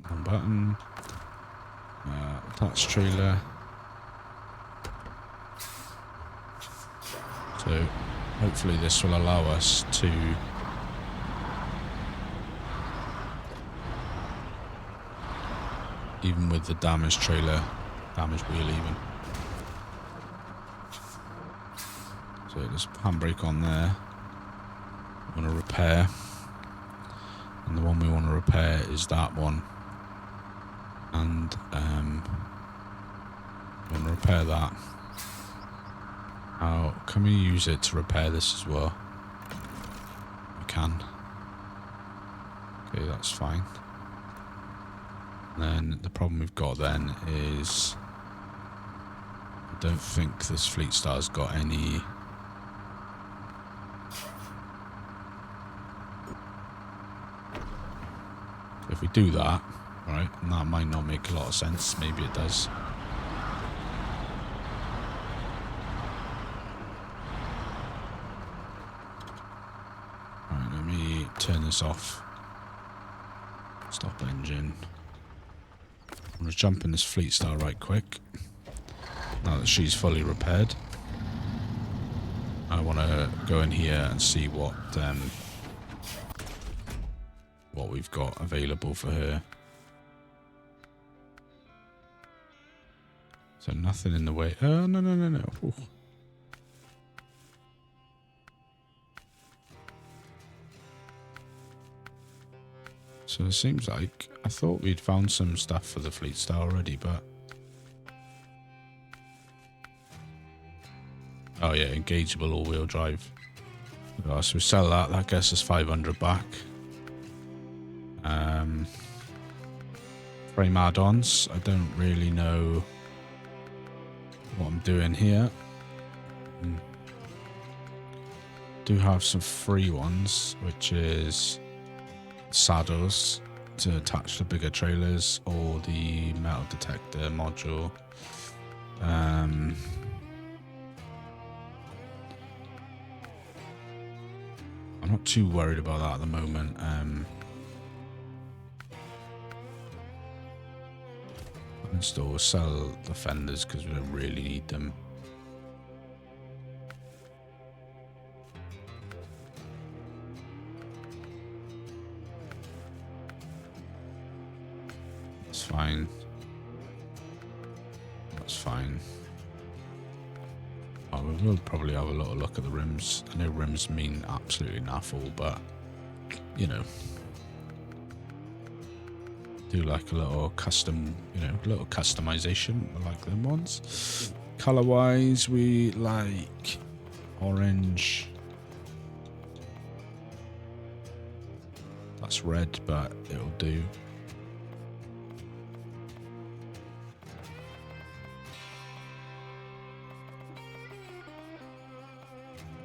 one button, attach trailer. So hopefully this will allow us to even with the damaged trailer, damaged wheel even. So there's handbrake on there. We want to repair. And the one we want to repair is that one. And I'm going to repair that. How can we use it to repair this as well? We can. Okay, that's fine. And then the problem we've got then is I don't think this Fleet Star's got any. If we do that, right, and that might not make a lot of sense, maybe it does. Alright, let me turn this off. Stop engine. I'm going to jump in this Fleet Star right quick. Now that she's fully repaired. I want to go in here and see what we've got available for her. So nothing in the way. Oh, no. Ooh. So it seems like I thought we'd found some stuff for the Fleet Star already, but... Oh yeah, engageable all-wheel drive. Oh, so we sell that, that gets us 500 back. Frame add-ons, I don't really know what I'm doing here. Do have some free ones, which is saddles to attach to bigger trailers or the metal detector module. I'm not too worried about that at the moment. Install, sell the fenders because we don't really need them. That's fine. That's fine. Oh, we will probably have a little look at the rims. I know rims mean absolutely naffle, but you know, do like a little custom, you know, a little customization. I like them ones. Color wise, we like orange. That's red, but it'll do.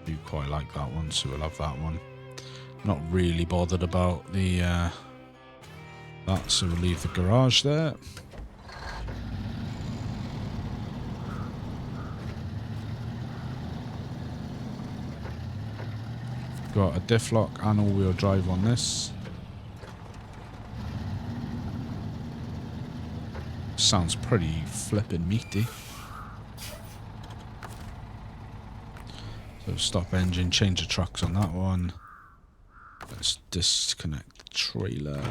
Do quite like that one, so we'll have that one. Not really bothered about the that, so we'll leave the garage there. Got a diff lock and all-wheel drive on this. Sounds pretty flippin' meaty. So stop engine, change the trucks on that one. Let's disconnect the trailer.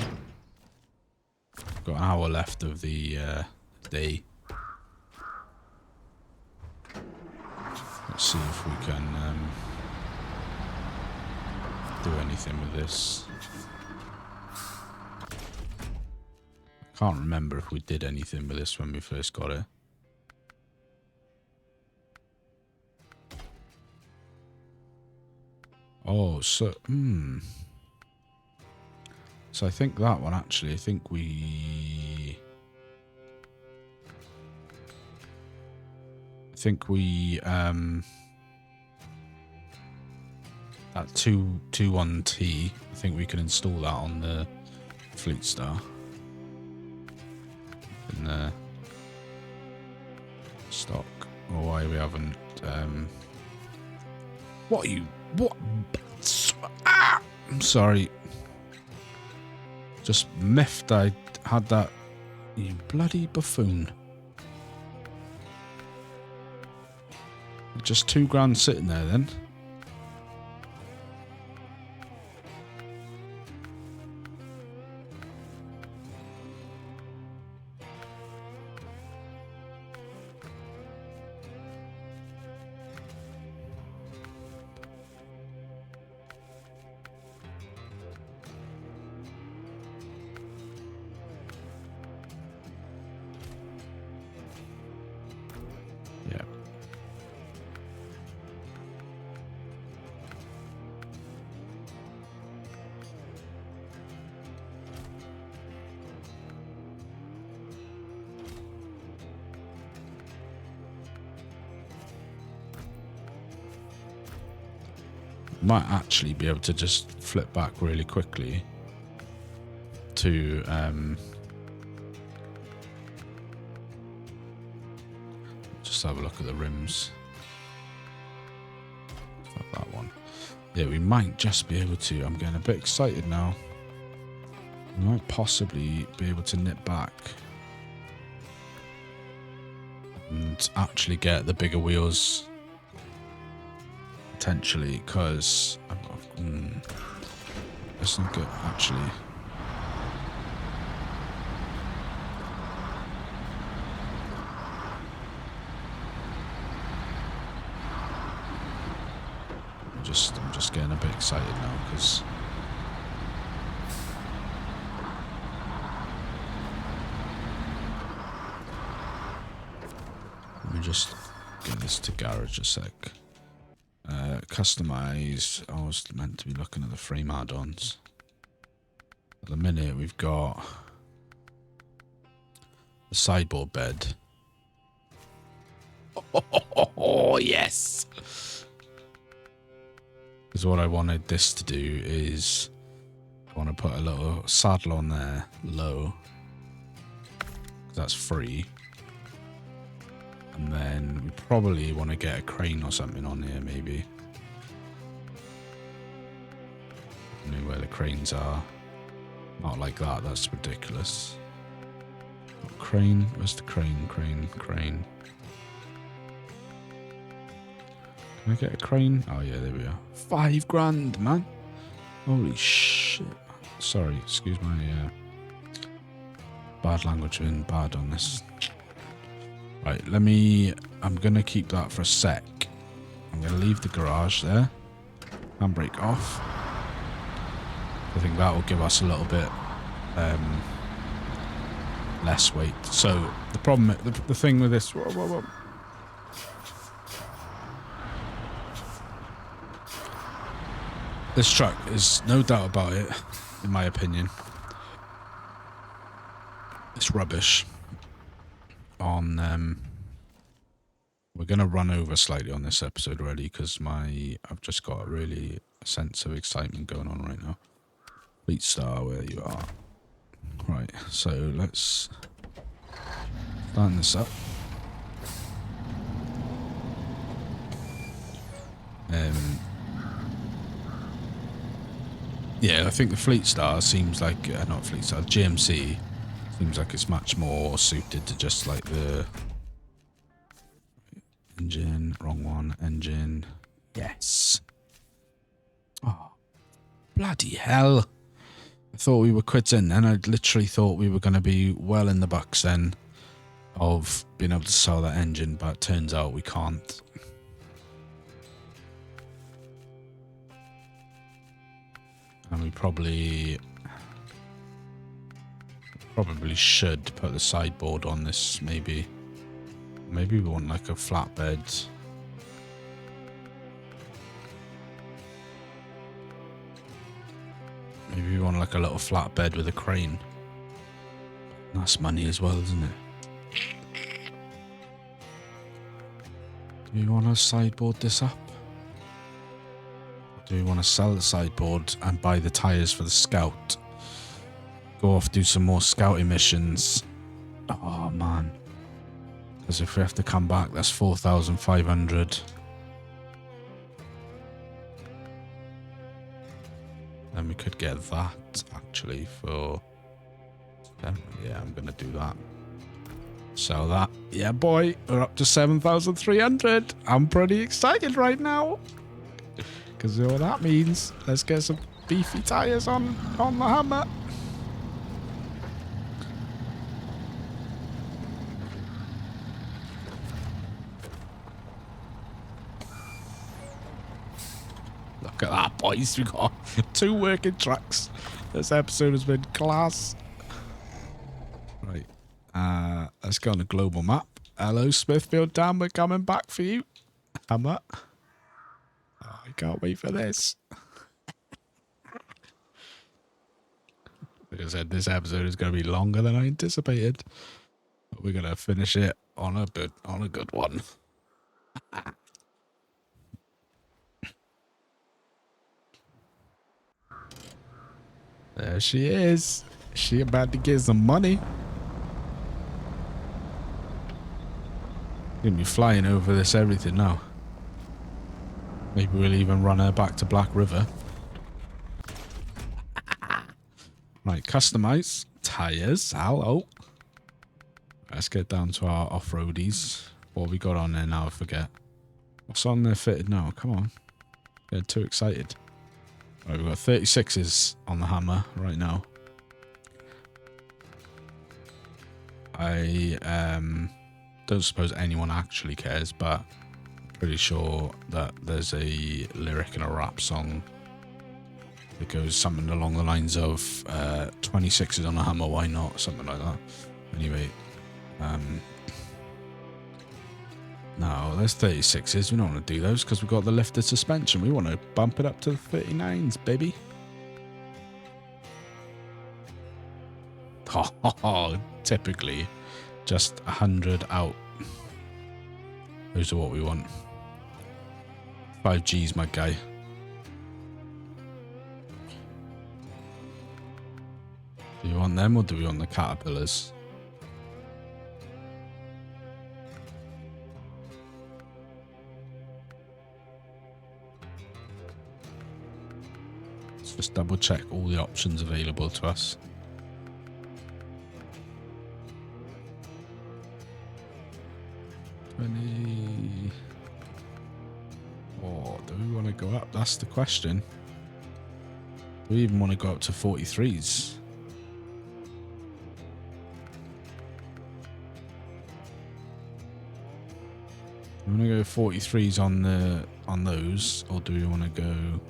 Got an hour left of the day. Let's see if we can do anything with this. I can't remember if we did anything with this when we first got it. Oh, so so I think that one actually, I think we that 21T, I think we can install that on the Fleet Star. In the stock. Or why we haven't what are you I'm sorry. Just miffed I had that, you bloody buffoon. Just £2 sitting there then. Might actually be able to just flip back really quickly to just have a look at the rims. Not that one. Yeah, we might just be able to. I'm getting a bit excited now. We might possibly be able to nip back and actually get the bigger wheels. Potentially, because let's not get actually. I'm just getting a bit excited now because let me just get this to garage a sec. Customize. I was meant to be looking at the frame add-ons. At the minute, we've got the sideboard bed. Oh, yes! Because what I wanted this to do is I want to put a little saddle on there, low. That's free. And then we probably want to get a crane or something on here, maybe. I don't know where the cranes are. Not like that, that's ridiculous. Crane, where's the crane? Crane. Can I get a crane? Oh yeah, there we are. $5,000, man. Holy shit. Sorry, excuse my bad language being bad on this. Right, I'm gonna keep that for a sec. I'm gonna leave the garage there. Handbrake off. I think that will give us a little bit less weight. So the problem, the thing with this, whoa. This truck is no doubt about it, in my opinion. It's rubbish. We're gonna run over slightly on this episode already because I've just got a sense of excitement going on right now. Fleet Star, where you are. Right, so let's start this up. Yeah, I think the Fleet Star seems like, not Fleet Star, GMC seems like it's much more suited to just like the engine, wrong one, engine, yes. Oh, bloody hell. I thought we were quitting and I literally thought we were going to be well in the bucks then of being able to sell that engine, but it turns out we can't. And we probably should put the sideboard on this, maybe. Maybe we want like a flatbed. Maybe we want like a little flatbed with a crane. That's money as well, isn't it? Do we want to sideboard this up? Do we want to sell the sideboard and buy the tyres for the Scout? Go off, do some more Scouting missions. Oh, man. Because if we have to come back, that's 4,500. Then we could get that, actually, for... Yeah, I'm going to do that. Sell that. Yeah, boy, we're up to 7,300. I'm pretty excited right now. Because you know what that means. Let's get some beefy tyres on the Hummer. Look at that, boys. We've got 2 working trucks. This episode has been class. Right. Let's go on the global map. Hello, Smithfield Dam. We're coming back for you. Hummer. Oh, I can't wait for this. Like I said, this episode is going to be longer than I anticipated. But we're going to finish it on a good one. There she is. She about to get some money. Gonna be flying over this everything now. Maybe we'll even run her back to Black River. Right, customize tires. Hello. Let's get down to our off-roadies. What have we got on there now? I forget. What's on there fitted now? Come on. Getting too excited. Right, we've got 36s on the Hammer right now. I don't suppose anyone actually cares, but I'm pretty sure that there's a lyric in a rap song that goes something along the lines of 26s on a Hammer, why not? Something like that. Anyway, no, there's 36s. We don't want to do those because we've got the lifted suspension. We want to bump it up to the 39s, baby. Oh, typically just 100 out. Those are what we want. 5G's my guy. Do you want them or do we want the Caterpillars? Let's just double check all the options available to us. Oh, do we want to go up? That's the question. Do we even want to go up to 43s? Do we want to go 43s on those, or do we want to go? Do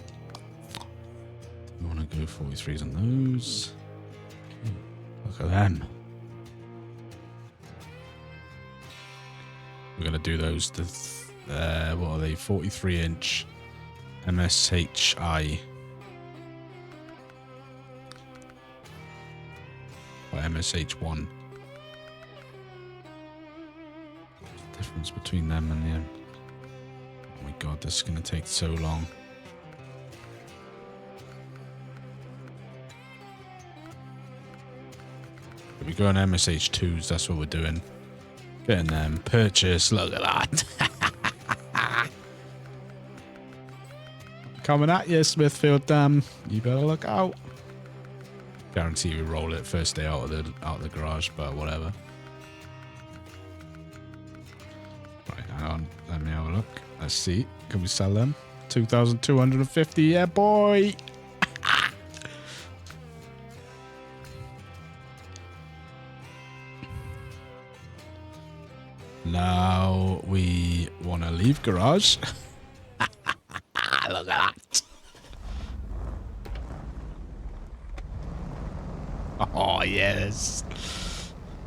we want to go 43s on those? Look at them. We're going to do those to, what are they, 43-inch MSHI. Or MSH1. What's the difference between them and the... Oh my god, this is going to take so long. If we go on MSH2s, that's what we're doing. Getting them. Purchase. Look at that. Coming at you, Smithfield Dam. You better look out. Guarantee we roll it first day out of the garage, but whatever. Right, hang on. Let me have a look. Let's see. Can we sell them? 2,250. Yeah, boy. Now we want to leave garage. Look at that. Oh, yes.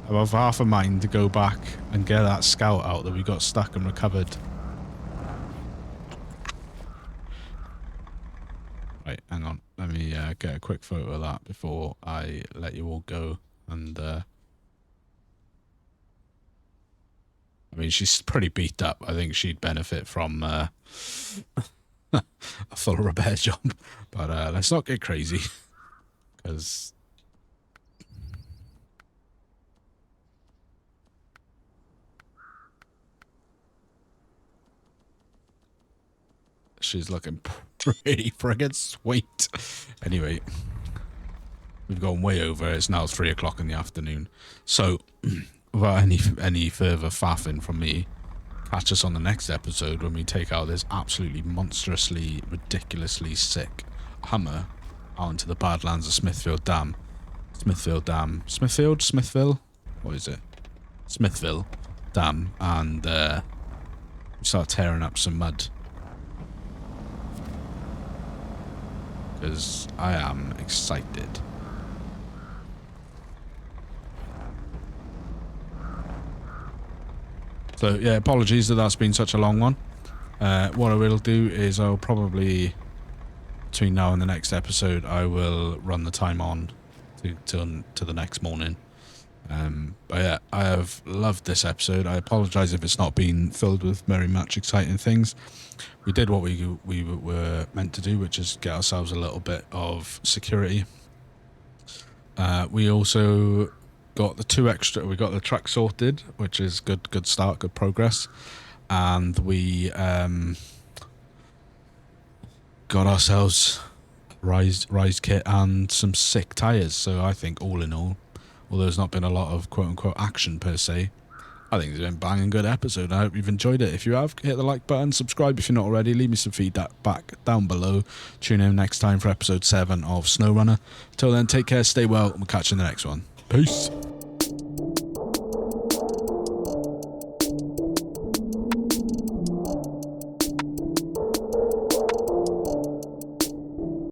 I have half a mind to go back and get that Scout out that we got stuck and recovered. Right, hang on. Let me get a quick photo of that before I let you all go. And, I mean, she's pretty beat up. I think she'd benefit from a full repair job. But let's not get crazy. Because... she's looking pretty friggin' sweet. Anyway, we've gone way over. It's now 3 o'clock in the afternoon. So... without any further faffing from me, catch us on the next episode when we take out this absolutely monstrously, ridiculously sick Hummer out into the Badlands of Smithfield Dam. Smithville? What is it? Smithville Dam. And we start tearing up some mud. Because I am excited. So, yeah, apologies that that's been such a long one. What I will do is I'll probably, between now and the next episode, I will run the time on to the next morning. But yeah, I have loved this episode. I apologise if it's not been filled with very much exciting things. We did what we were meant to do, which is get ourselves a little bit of security. We also got the 2 extra. We got the track sorted, which is good start, good progress, and we got ourselves rise kit and some sick tires. So I think all in all, although there's not been a lot of quote unquote action per se, I think it's been a banging good episode. I hope you've enjoyed it. If you have, hit the like button, subscribe if you're not already, leave me some feedback back down below. Tune in next time for episode 7 of Snowrunner. Till then, take care, stay well, and we'll catch you in the next one. Peace.